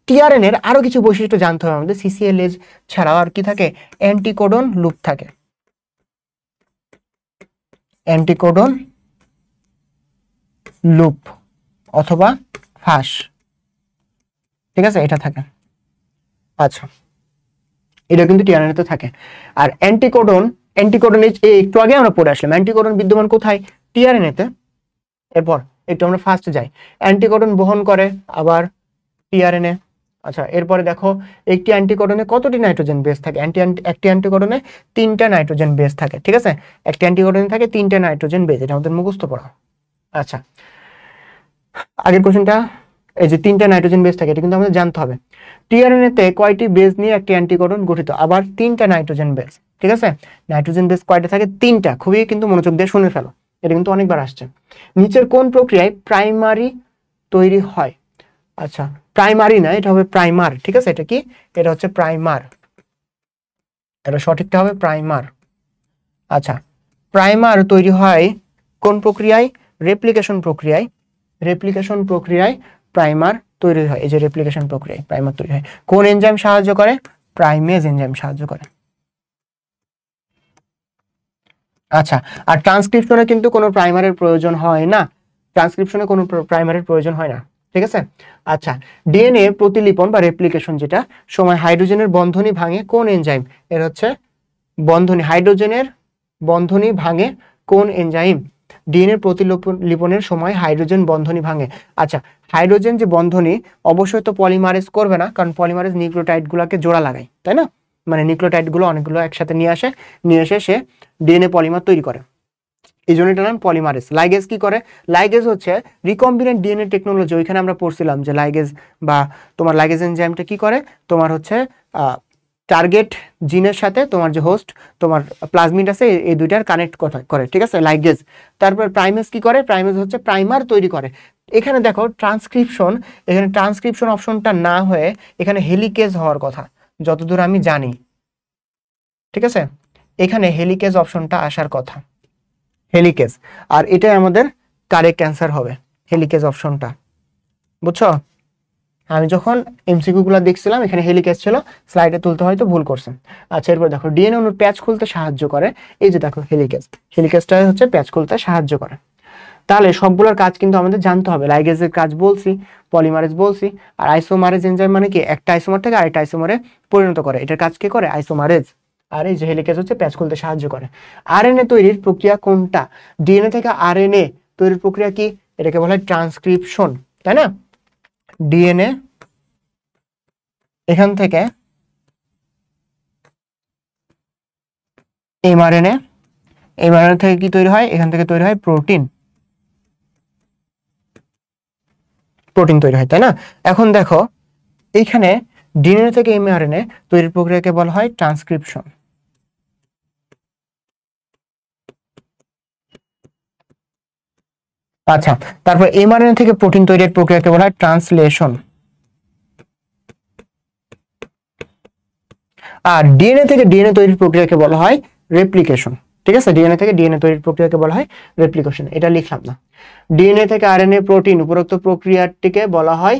S1: টিআরএনএ এর আরো কিছু বৈশিষ্ট্য জানতে হবে আমাদের। সিসিএ লেজ ছাড়াও আর কি থাকে, অ্যান্টিকোডন লুপ থাকে, অ্যান্টিকোডন লুপ অথবা ফাঁস, ঠিক আছে, এটা থাকে। আচ্ছা, এটা কিন্তু টিআরএনএ তে থাকে। আর অ্যান্টিকোডন, একটু আগে আমরা পড়ে আসলাম, অ্যান্টিকোডন বিদ্যমান কোথায়, টিআরএনএ তে। এরপর একটু আমরা ফার্স্টে যাই, অ্যান্টিকোডন বহন করে আবার টিআরএনএ। আচ্ছা, এরপরে দেখো, একটি অ্যান্টিকোডনে কতটি নাইট্রোজেন বেস থাকে, একটি অ্যান্টিকোডনে 3টা নাইট্রোজেন বেস থাকে, ঠিক আছে। একটি অ্যান্টিকোডনে থাকে 3টা নাইট্রোজেন বেস, এটা আমাদের মুখস্থ পড়া। আচ্ছা, আগের কোশ্চেনটা, এই যে 3টা নাইট্রোজেন বেস থাকে, এটা কিন্তু আমাদের জানতে হবে। টিআরএনএ তে কয়টি বেস নিয়ে একটি অ্যান্টিকোডন গঠিত, আবার 3টা নাইট্রোজেন বেস, ঠিক আছে। নাইট্রোজেন বেস কয়টা থাকে, 3টা, খুবই কিন্তু মনোযোগ দিয়ে শুনে ফেলো, এটা কিন্তু অনেকবার আসছে। নিচের কোন প্রক্রিয়ায় প্রাইমারি তৈরি হয়। আচ্ছা, প্রাইমারি না, এটা হবে প্রাইমার, ঠিক আছে। এটা কি, এটা হচ্ছে প্রাইমার, এটা সঠিকটা হবে প্রাইমার। আচ্ছা, প্রাইমার তৈরি হয় কোন প্রক্রিয়ায়, রেপ্লিকেশন প্রক্রিয়ায়। রেপ্লিকেশন প্রক্রিয়ায় প্রাইমার তৈরি হয়, এই যে রেপ্লিকেশন প্রক্রিয়ায় প্রাইমার তৈরি হয়। কোন এনজাইম সাহায্য করে, প্রাইমেজ এনজাইম সাহায্য করে। আচ্ছা, আর ট্রান্সক্রিপশনে কিন্তু কোনো প্রাইমারের প্রয়োজন হয় না, ট্রান্সক্রিপশনে কোনো প্রাইমারের প্রয়োজন হয় না, ঠিক আছে। আচ্ছা, ডিএনএ প্রতিলিপন বা রেপ্লিকেশন যেটা সময় হাইড্রোজেনের বন্ধনী ভাঙে কোন এনজাইম, এর হচ্ছে বন্ধনী, হাইড্রোজেনের বন্ধনী ভাঙে কোন এনজাইম, ডিএনএ প্রতিলিপনের সময় হাইড্রোজেন বন্ধনী ভাঙে। আচ্ছা, হাইড্রোজেন যে বন্ধনী অবশ্যই তো পলিমারেজ করবে না, কারণ পলিমারেজ নিউক্লিওটাইড গুলাকে জোড়া লাগায়, তাই না, মানে নিউক্লিওটাইড গুলো অনেকগুলো একসাথে নিয়ে এসে সে ডিএনএ পলিমার তৈরি করে, এই জন্য এটার নাম পলিমারেজ। লাইগেজ কি করে, লাইগেজ হচ্ছে রিকম্বিনেন্ট ডিএনএ টেকনোলজি, ওইখানে আমরা পড়ছিলাম যে লাইগেজ বা তোমার লাইগেজ এনজাইমটা কি করে, তোমার হচ্ছে টার্গেট জিনের সাথে তোমার যে হোস্ট, তোমার প্লাজমিড আছে, এই দুইটার কানেক্ট করে, ঠিক আছে, লাইগেজ। তারপর প্রাইমেজ কি করে, প্রাইমেজ হচ্ছে প্রাইমার তৈরি করে। এখানে দেখো ট্রান্সক্রিপশন, এখানে ট্রান্সক্রিপশন অপশনটা না হয়ে এখানে হেলিকেজ হওয়ার কথা, যতদূর আমি জানি, ঠিক আছে, এখানে হেলিকেজ অপশনটা আসার কথা, হেলিকেজ। আর এটাই আমাদের কারেক্ট অ্যান্সার হবে, হেলিকেজ অপশনটা, বুঝছো। আমি যখন এমসিকিউ গুলো দেখছিলাম এখানে হেলিকেজ ছিল, স্লাইডে তুলতে হয়তো ভুল করছে। আচ্ছা, এরপর দেখো, ডিএনএ অণুর প্যাচ খুলতে সাহায্য করে, এই যে দেখো হেলিকেজ, হেলিকেজটা হচ্ছে প্যাচ খুলতে সাহায্য করে। তাহলে সবগুলোর কাজ কিন্তু আমাদের জানতে হবে, লাইগেজের কাজ বলছি, পলিমারেজ বলছি, আর আইসোমারেজ এনজাইম মানে কি, একটা আইসোমার থেকে আরেকটা আইসোমারে পরিণত করে, এটার কাজ কে করে, আইসোমারেজ। আর এই যে হেলিকেজ হচ্ছে প্যাচ খুলতে সাহায্য করে। আরএনএ তৈরির প্রক্রিয়া কোনটা, ডিএনএ থেকে আরএনএ তৈরির প্রক্রিয়া কি, এটাকে বলা হয় ট্রান্সক্রিপশন, তাই না। ডিএনএ এখান থেকে এমআরএনএ, এমআরএনএ থেকে কি তৈরি হয়, এখান থেকে তৈরি হয় প্রোটিন, প্রোটিন তৈরি হয়, তাই না। এখন দেখো, এইখানে ডিএনএ থেকে এমআরএনএ তৈরির প্রক্রিয়াকে বলা হয় ট্রান্সক্রিপশন। আচ্ছা, তারপর এমআরএনএ থেকে প্রোটিন তৈরির প্রক্রিয়াকে বলা হয় ট্রান্সলেশন। আর ডিএনএ থেকে ডিএনএ তৈরির প্রক্রিয়াকে বলা হয় রেপ্লিকেশন, ঠিক আছে। ডিএনএ থেকে ডিএনএ তৈরির প্রক্রিয়াকে বলা হয় রেপ্লিকেশন, এটা লিখলাম না। ডিএনএ থেকে আরএনএ প্রোটিন, উপরোক্ত প্রক্রিয়াটিকে বলা হয়,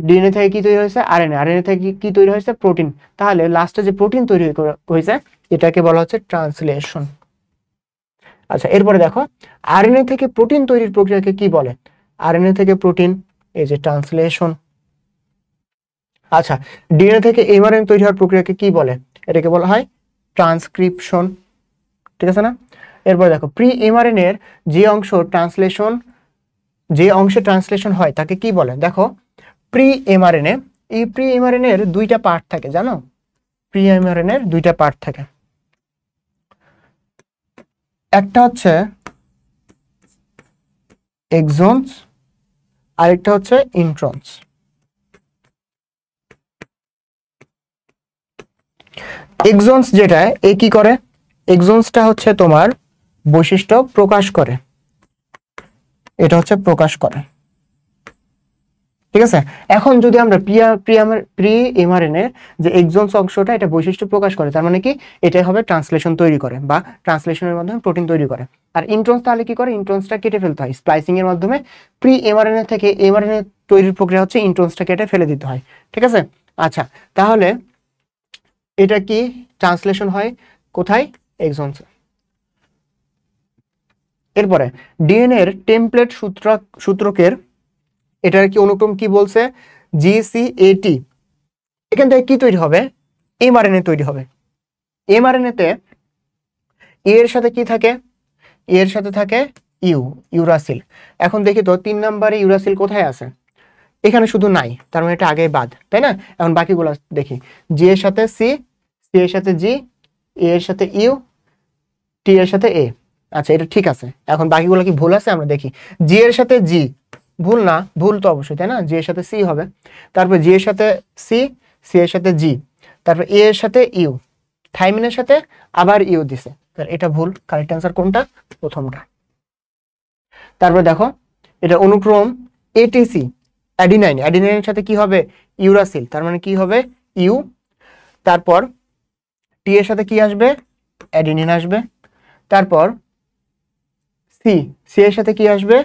S1: ডিএনএ থেকে কি তৈরি হয়েছে, আরএনএ, আরএনএ থেকে কি তৈরি হয়েছে, প্রোটিন। তাহলে লাস্টে যে প্রোটিন তৈরি হয়েছে এটাকে বলা হচ্ছে ট্রান্সলেশন। আচ্ছা, এরপরে দেখো, আরএনএ থেকে প্রোটিন তৈরির প্রক্রিয়াকে কি বলে, আরএনএ থেকে প্রোটিন, এই যে ট্রান্সলেশন। আচ্ছা, ডিএনএ থেকে এমআরএনএ তৈরি হওয়ার প্রক্রিয়াকে কি বলে, এটাকে বলা হয় ট্রান্সক্রিপশন, ঠিক আছে না। এরপর দেখো প্রি এমআরএনএ এর যে অংশে ট্রান্সলেশন হয় তাকে কি বলে? দেখো প্রি এমআরএনএ, এই প্রি এমআরএনএ এর দুইটা পার্ট থাকে, জানো? প্রি এমআরএনএ এর দুইটা পার্ট থাকে, একটা হচ্ছে এক্সনস, আরেকটা হচ্ছে ইন্ট্রনস। এক্সনস যেটা কি করে, এক্সনসটা হচ্ছে তোমার বৈশিষ্ট্য প্রকাশ করে, এটা হচ্ছে প্রকাশ করে, ঠিক আছে? এখন যদি আমরা প্রি এমআরএনএ যে এক্সনস অংশটা এটা বৈশিষ্ট্য প্রকাশ করে, তার মানে কি এটা হবে ট্রান্সলেশন তৈরি করে বা ট্রান্সলেশনের মাধ্যমে প্রোটিন তৈরি করে। আর ইন্ট্রনস তাহলে কি করে, ইন্ট্রনসটা কেটে ফেলতে হয় স্প্লাইসিং এর মাধ্যমে। প্রি এমআরএনএ থেকে এমআরএনএ তৈরির প্রক্রিয়া হচ্ছে ইন্ট্রনসটা কেটে ফেলে দিতে হয়, ঠিক আছে? আচ্ছা, তাহলে এটা কি ট্রান্সলেশন হয় কোথায়? এক্সনসে। এরপরে ডিএনএ এর টেমপ্লেট সূত্রকের এটার কি অনুক্রম কি বলছে? GCAT। এখান থেকে কি তৈরি হবে? এমআরএনএ তৈরি হবে। এমআরএনএ তে এর সাথে কি থাকে? এর সাথে থাকে ইউরাসিল। এখন দেখি তো 3 নম্বরে ইউরাসিল কোথায় আছে? এখানে শুধু নাই, তার মানে এটা আগে বাদ, তাই না? এখন বাকিগুলো দেখি, জি এর সাথে সি, সি এর সাথে জি, এ এর সাথে ইউ, টি এর সাথে এ। আচ্ছা, এটা ঠিক আছে। এখন বাকিগুলো কি ভুল আছে আমরা দেখি। জি এর সাথে জি, ভুল না? ভুল তো অবশ্যই, তাই না? জি এর সাথে সি হবে, তারপর জি এর সাথে সি, সি এর সাথে জি, তারপর এ এর সাথে ইউ, থাইমিনের সাথে আবার ইউ দিছে, এটা ভুল। কারেক্ট অ্যান্সার কোনটা? প্রথমটা। তারপর দেখো এটা অনুক্রম এটিসি, অ্যাডিনাইন, অ্যাডিনাইনের সাথে কি হবে? ইউরাসিল, তার মানে কি হবে? ইউ। তারপর টি এর সাথে কি আসবে? অ্যাডিনিন আসবে। তারপর সি, সি এর সাথে কি আসবে?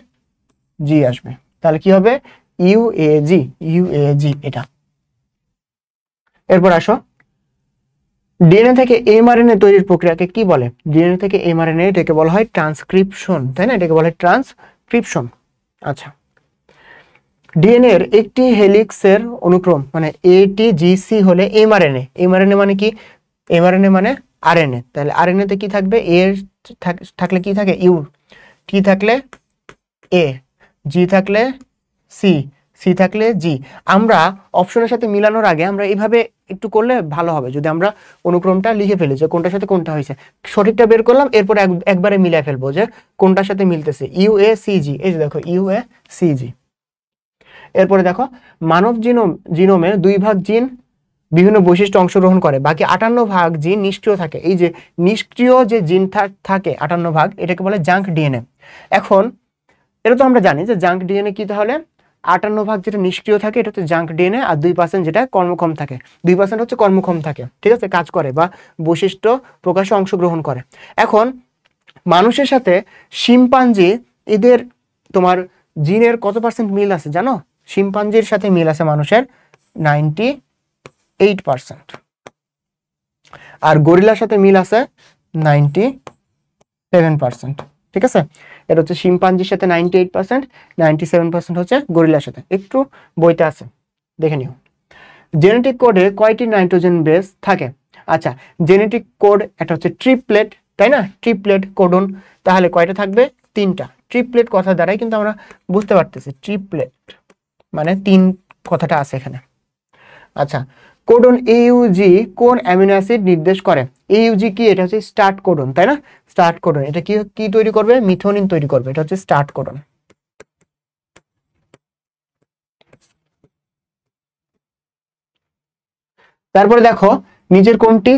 S1: জি আসবে, তাহলে কি হবে? ইউএজি, ইউএজি এটা। এরপর আসো, ডিএনএ থেকে এমআরএনএ তৈরির প্রক্রিয়াকে কি বলে? ডিএনএ থেকে এমআরএনএ এটাকে বলা হয় ট্রান্সক্রিপশন, তাই না? এটাকে বলা হয় ট্রান্সক্রিপশন। আচ্ছা, ডিএনএ এর একটি হেলিক্সের অনুক্রম মানে এটিজিসি হলে এমআরএনএ, এমআরএনএ মানে কি? এমআরএনএ মানে আরএনএ, তাহলে আরএনএ তে কি থাকবে? এ থাকলে কি থাকে? ইউ, টি থাকলে এ, জি থাকলে সি, সি থাকলে জি। আমরা অপশনের সাথে মিলানোর আগে আমরা এইভাবে একটু করলে ভালো হবে, যদি আমরা অনুক্রমটা লিখে ফেলি যে কোনটার সাথে কোনটা হয়েছে, সঠিকটা বের করলাম, এরপর একবারে মিলিয়ে ফেলবো যে কোনটার সাথে মিলতেছে। ইউএসিজি, এই যে দেখো ইউএসিজি। এরপরে দেখো মানব জিনোমে 2 ভাগ জিন বিভিন্ন বৈশিষ্ট্য অংশগ্রহণ করে, বাকি 58 ভাগ জিন নিষ্ক্রিয় থাকে। এই যে নিষ্ক্রিয় যে জিন থাকে 58 ভাগ, এটাকে বলে জাঙ্ক ডিএনএ। এখন এটা তো আমরা জানি যে জাঙ্ক ডিএনএ কি, তাহলে 58 ভাগ যেটা নিষ্ক্রিয় থাকে এটা হচ্ছে জাঙ্ক ডিএনএ, আর 2% যেটা কর্মক্ষম থাকে, 2% হচ্ছে কর্মক্ষম থাকে, ঠিক আছে, কাজ করে বা বৈশিষ্ট্য প্রকাশে অংশগ্রহণ করে। এখন মানুষের সাথে শিম্পাঞ্জি, এদের তোমার জিনের কত পার্সেন্ট মিল আছে জানো? শিম্পাঞ্জির সাথে মিল আছে মানুষের 98%, আর গরিলার সাথে মিল আছে 97%, ঠিক আছে? এটা হচ্ছে শিম্পাঞ্জির সাথে 98%, 97% হচ্ছে গরিলার সাথে। একটু বইতে আছে, দেখে নিও। জেনেটিক কোডে কয়টি নাইট্রোজেন বেস থাকে? আচ্ছা, জেনেটিক কোড এটা হচ্ছে ট্রিপলেট, তাই না? ট্রিপলেট কোডন, তাহলে কয়টা থাকবে? 3টা। ট্রিপলেট কথা দ্বারাই কিন্তু আমরা বুঝতে পারতেছি ট্রিপলেট মানে 3 কথাটা আছে এখানে। আচ্ছা, কোডন AUG কোন অ্যামিনো অ্যাসিড নির্দেশ করে? AUG কি? এটা হচ্ছে স্টার্ট কোডন, তাই না? স্টার্ট কোডন এটা কি তৈরি করবে? মিথিওনিন তৈরি করবে, এটা হচ্ছে স্টার্ট কোডন। তারপরে দেখো নিচের কোনটি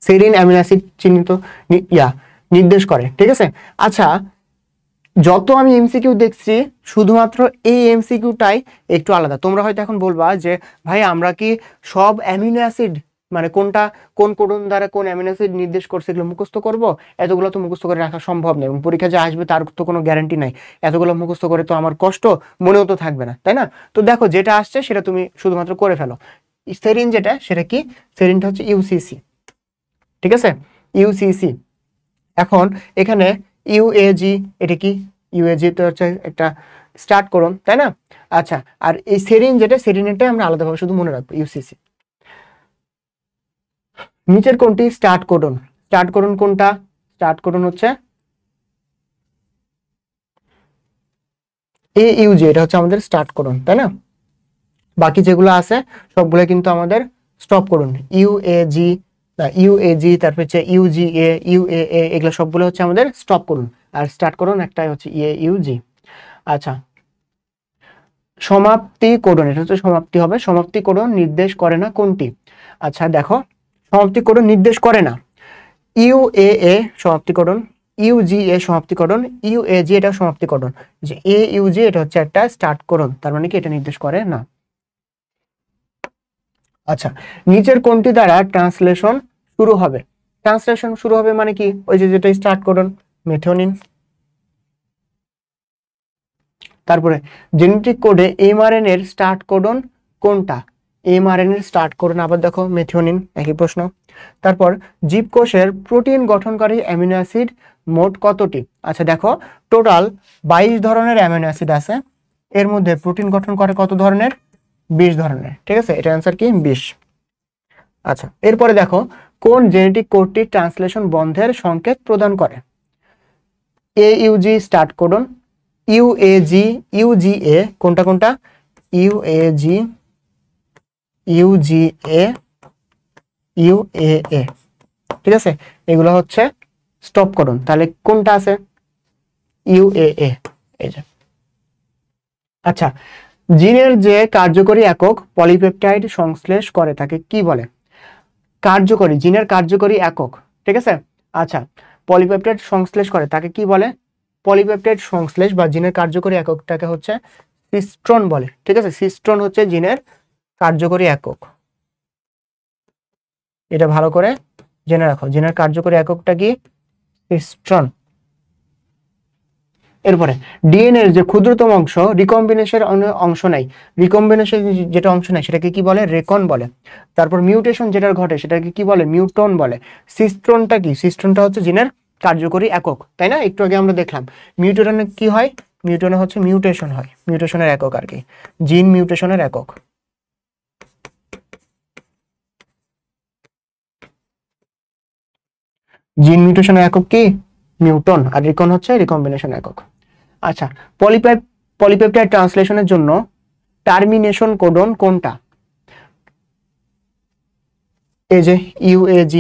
S1: সেরিন অ্যামিনো অ্যাসিড চিহ্নিত নির্দেশ করে, ঠিক আছে? আচ্ছা, যত আমি এমসিকিউ দেখছি শুধুমাত্র এই এমসিকিউটাই একটু আলাদা। তোমরা হয়তো এখন বলবা যে ভাই আমরা কি সব অ্যামিনো অ্যাসিড মানে কোনটা কোন কোডন দ্বারা কোন অ্যামিনো অ্যাসিড নির্দেশ করছে এগুলো মুখস্থ করব? এতগুলো তো মুখস্থ করে রাখা সম্ভব নয়, এবং পরীক্ষা যে আসবে তার তো কোনো গ্যারান্টি নাই। এতগুলো মুখস্থ করে তো আমার কষ্ট, মনেও তো থাকবে না, তাই না? তো দেখো যেটা আসছে সেটা তুমি শুধুমাত্র করে ফেলো। সেরিন যেটা, সেটা কি? সেরিনটা হচ্ছে ইউসিসি, ঠিক আছে? ইউসিসি। এখন এখানে ইউএজি, এটা কি? ইউএজি তো হচ্ছে একটা স্টার্ট করুন, তাই না? আচ্ছা, আর এই সেরিন যেটা, সেরিনটা আমরা আলাদাভাবে শুধু মনে রাখবো ইউসিসি। নিচের কোনটি স্টার্ট কোডন? স্টার্ট কোডন কোনটা? স্টার্ট কোডন হচ্ছে AUG, এটা হচ্ছে আমাদের স্টার্ট কোডন, তাই না? বাকি যেগুলো আছে সবগুলো কিন্তু আমাদের স্টপ কোডন, UAG, তারপর হচ্ছে UGA, UAA, এগুলো সবগুলো হচ্ছে আমাদের স্টপ কোডন, আর স্টার্ট কোডন একটাই হচ্ছে AUG। আচ্ছা, সমাপ্তি কোডন, এটা হচ্ছে সমাপ্তি হবে। সমাপ্তি কোডন নির্দেশ করে না কোনটি? আচ্ছা দেখো, সমাপ্তি কোডন নির্দেশ করে না UAA সমাপ্তিকরণ, UGA সমাপ্তিকরণ, UAG এটা সমাপ্তিকরণ, যে AUG এটা হচ্ছে একটা স্টার্ট করণ, তার মানে কি এটা নির্দেশ করে না। আচ্ছা, নিচের কোনটি দ্বারা ট্রান্সলেশন শুরু হবে? ট্রান্সলেশন শুরু হবে মানে কি? ওই যে যেটা স্টার্ট করণ, মেথিওনিন। তারপরে জেনেটিক কোডে mRNA এর স্টার্ট কোডন কোনটা? mRNA এর স্টার্ট কোডন আবার দেখো মেথিওনিন, একই প্রশ্ন। তারপর জীবকোষের প্রোটিন গঠনকারী অ্যামিনো অ্যাসিড মোট কতটি? আচ্ছা দেখো, টোটাল 22 ধরনের অ্যামিনো অ্যাসিড আছে, এর মধ্যে প্রোটিন গঠন করে কত ধরনের? 20 ধরনের, ঠিক আছে, এটা অ্যান্সার কি 20। আচ্ছা, এরপরে দেখো, কোন জেনেটিক কোডটি ট্রান্সলেশন বন্ধের সংকেত প্রদান করে? AUG start codon, UAG, UGA, কোনটা কোনটা? UAG, UGA, UAA, ঠিক আছে, এগুলো হচ্ছে স্টপ কোডন। তাহলে কোনটা আছে? UAA, এই যে। আচ্ছা, জিনের যে কার্যকরী একক পলিপেপটাইড সংশ্লেষ করে তাকে কি বলে? কার্যকরী, জিনের কার্যকরী একক, ঠিক আছে। আচ্ছা, পলিপেপটাইড সংশ্লেষ করে তাকে কি বলে? পলিপেপটাইড সংশ্লেষ বা জিনের কার্যকরী এককটাকে হচ্ছে সিস্ট্রন বলে, ঠিক আছে। সিস্ট্রন হচ্ছে জিনের কার্যকরী একক, এটা ভালো করে জেনে রাখো, জিনের কার্যকরী এককটা কি? সিস্ট্রন। এরপরে ডিএনএ এর যে ক্ষুদ্রতম অংশ রিকম্বিনেশনের অংশ নাই, রিকম্বিনেশন যেটা অংশ নাই সেটাকে কি বলে? রেকন বলে। তারপর মিউটেশন যেটা ঘটে সেটাকে কি বলে? মিউটন বলে। সিস্ট্রনটা কি? সিস্ট্রনটা হচ্ছে জিনের কার্যকরী একক, তাই না? একটু আগে আমরা দেখলাম। মিউটেশনে কি হয়? মিউটনে হচ্ছে মিউটেশন হয়, মিউটেশনের একক আর কি, জিন মিউটেশনের একক। জিন মিউটেশনের একক কি? মিউটন, আর রিকন হচ্ছে রিকম্বিনেশন একক। আচ্ছা, পলিপেপটাইড ট্রান্সলেশনের জন্য টার্মিনেশন কোডন কোনটা? এই যে UAG,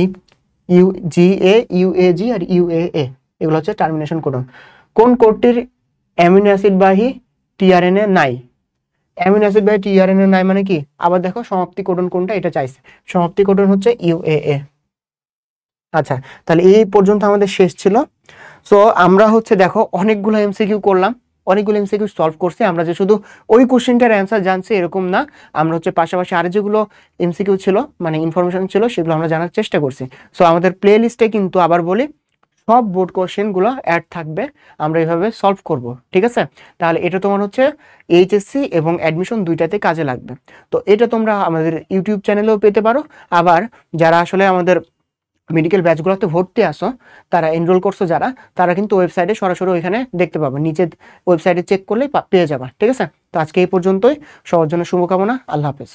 S1: UGA, UAG আর UAA, এগুলো হচ্ছে টার্মিনেশন কোডন। কোন কোডটির অ্যামিনো অ্যাসিড বাহী টিআরএনএ নাই? অ্যামিনো অ্যাসিড বাহী টিআরএনএ নাই মানে কি? আবার দেখো সমাপ্তি কোডন কোনটা, এটা চাইছে। সমাপ্তি কোডন হচ্ছে UAA। আচ্ছা, তাহলে এই পর্যন্ত আমাদের শেষ ছিল। সো আমরা হচ্ছে দেখো অনেকগুলো এমসিকিউ করলাম, অনেকগুলো এমসিকিউ সলভ করছি। আমরা যে শুধু ওই কোশ্চেনটার অ্যান্সার জানছি এরকম না, আমরা হচ্ছে পাশাপাশি আরো যেগুলো এমসিকিউ ছিল মানে ইনফরমেশন ছিল সেগুলো আমরা জানার চেষ্টা করছি। সো আমাদের প্লে লিস্টে কিন্তু আবার বলি সব বোর্ড কোশ্চেনগুলো অ্যাড থাকবে, আমরা এইভাবে সলভ করব, ঠিক আছে। তাহলে এটা তোমার হচ্ছে এইচএসসি এবং অ্যাডমিশন দুইটাতে কাজে লাগবে। তো এটা তোমরা আমাদের ইউটিউব চ্যানেলেও পেতে পারো, আবার যারা আসলে আমাদের মেডিকেল ব্যাচগুলোতে ভর্তি আসো, তারা এনরোল করছো যারা, তারা কিন্তু ওয়েবসাইটে সরাসরি ওইখানে দেখতে পাবে, নিচে ওয়েবসাইটে চেক করলেই পেয়ে যাবা, ঠিক আছে। তো আজকে এই পর্যন্তই, সবার জন্য শুভকামনা, আল্লাহ হাফেজ।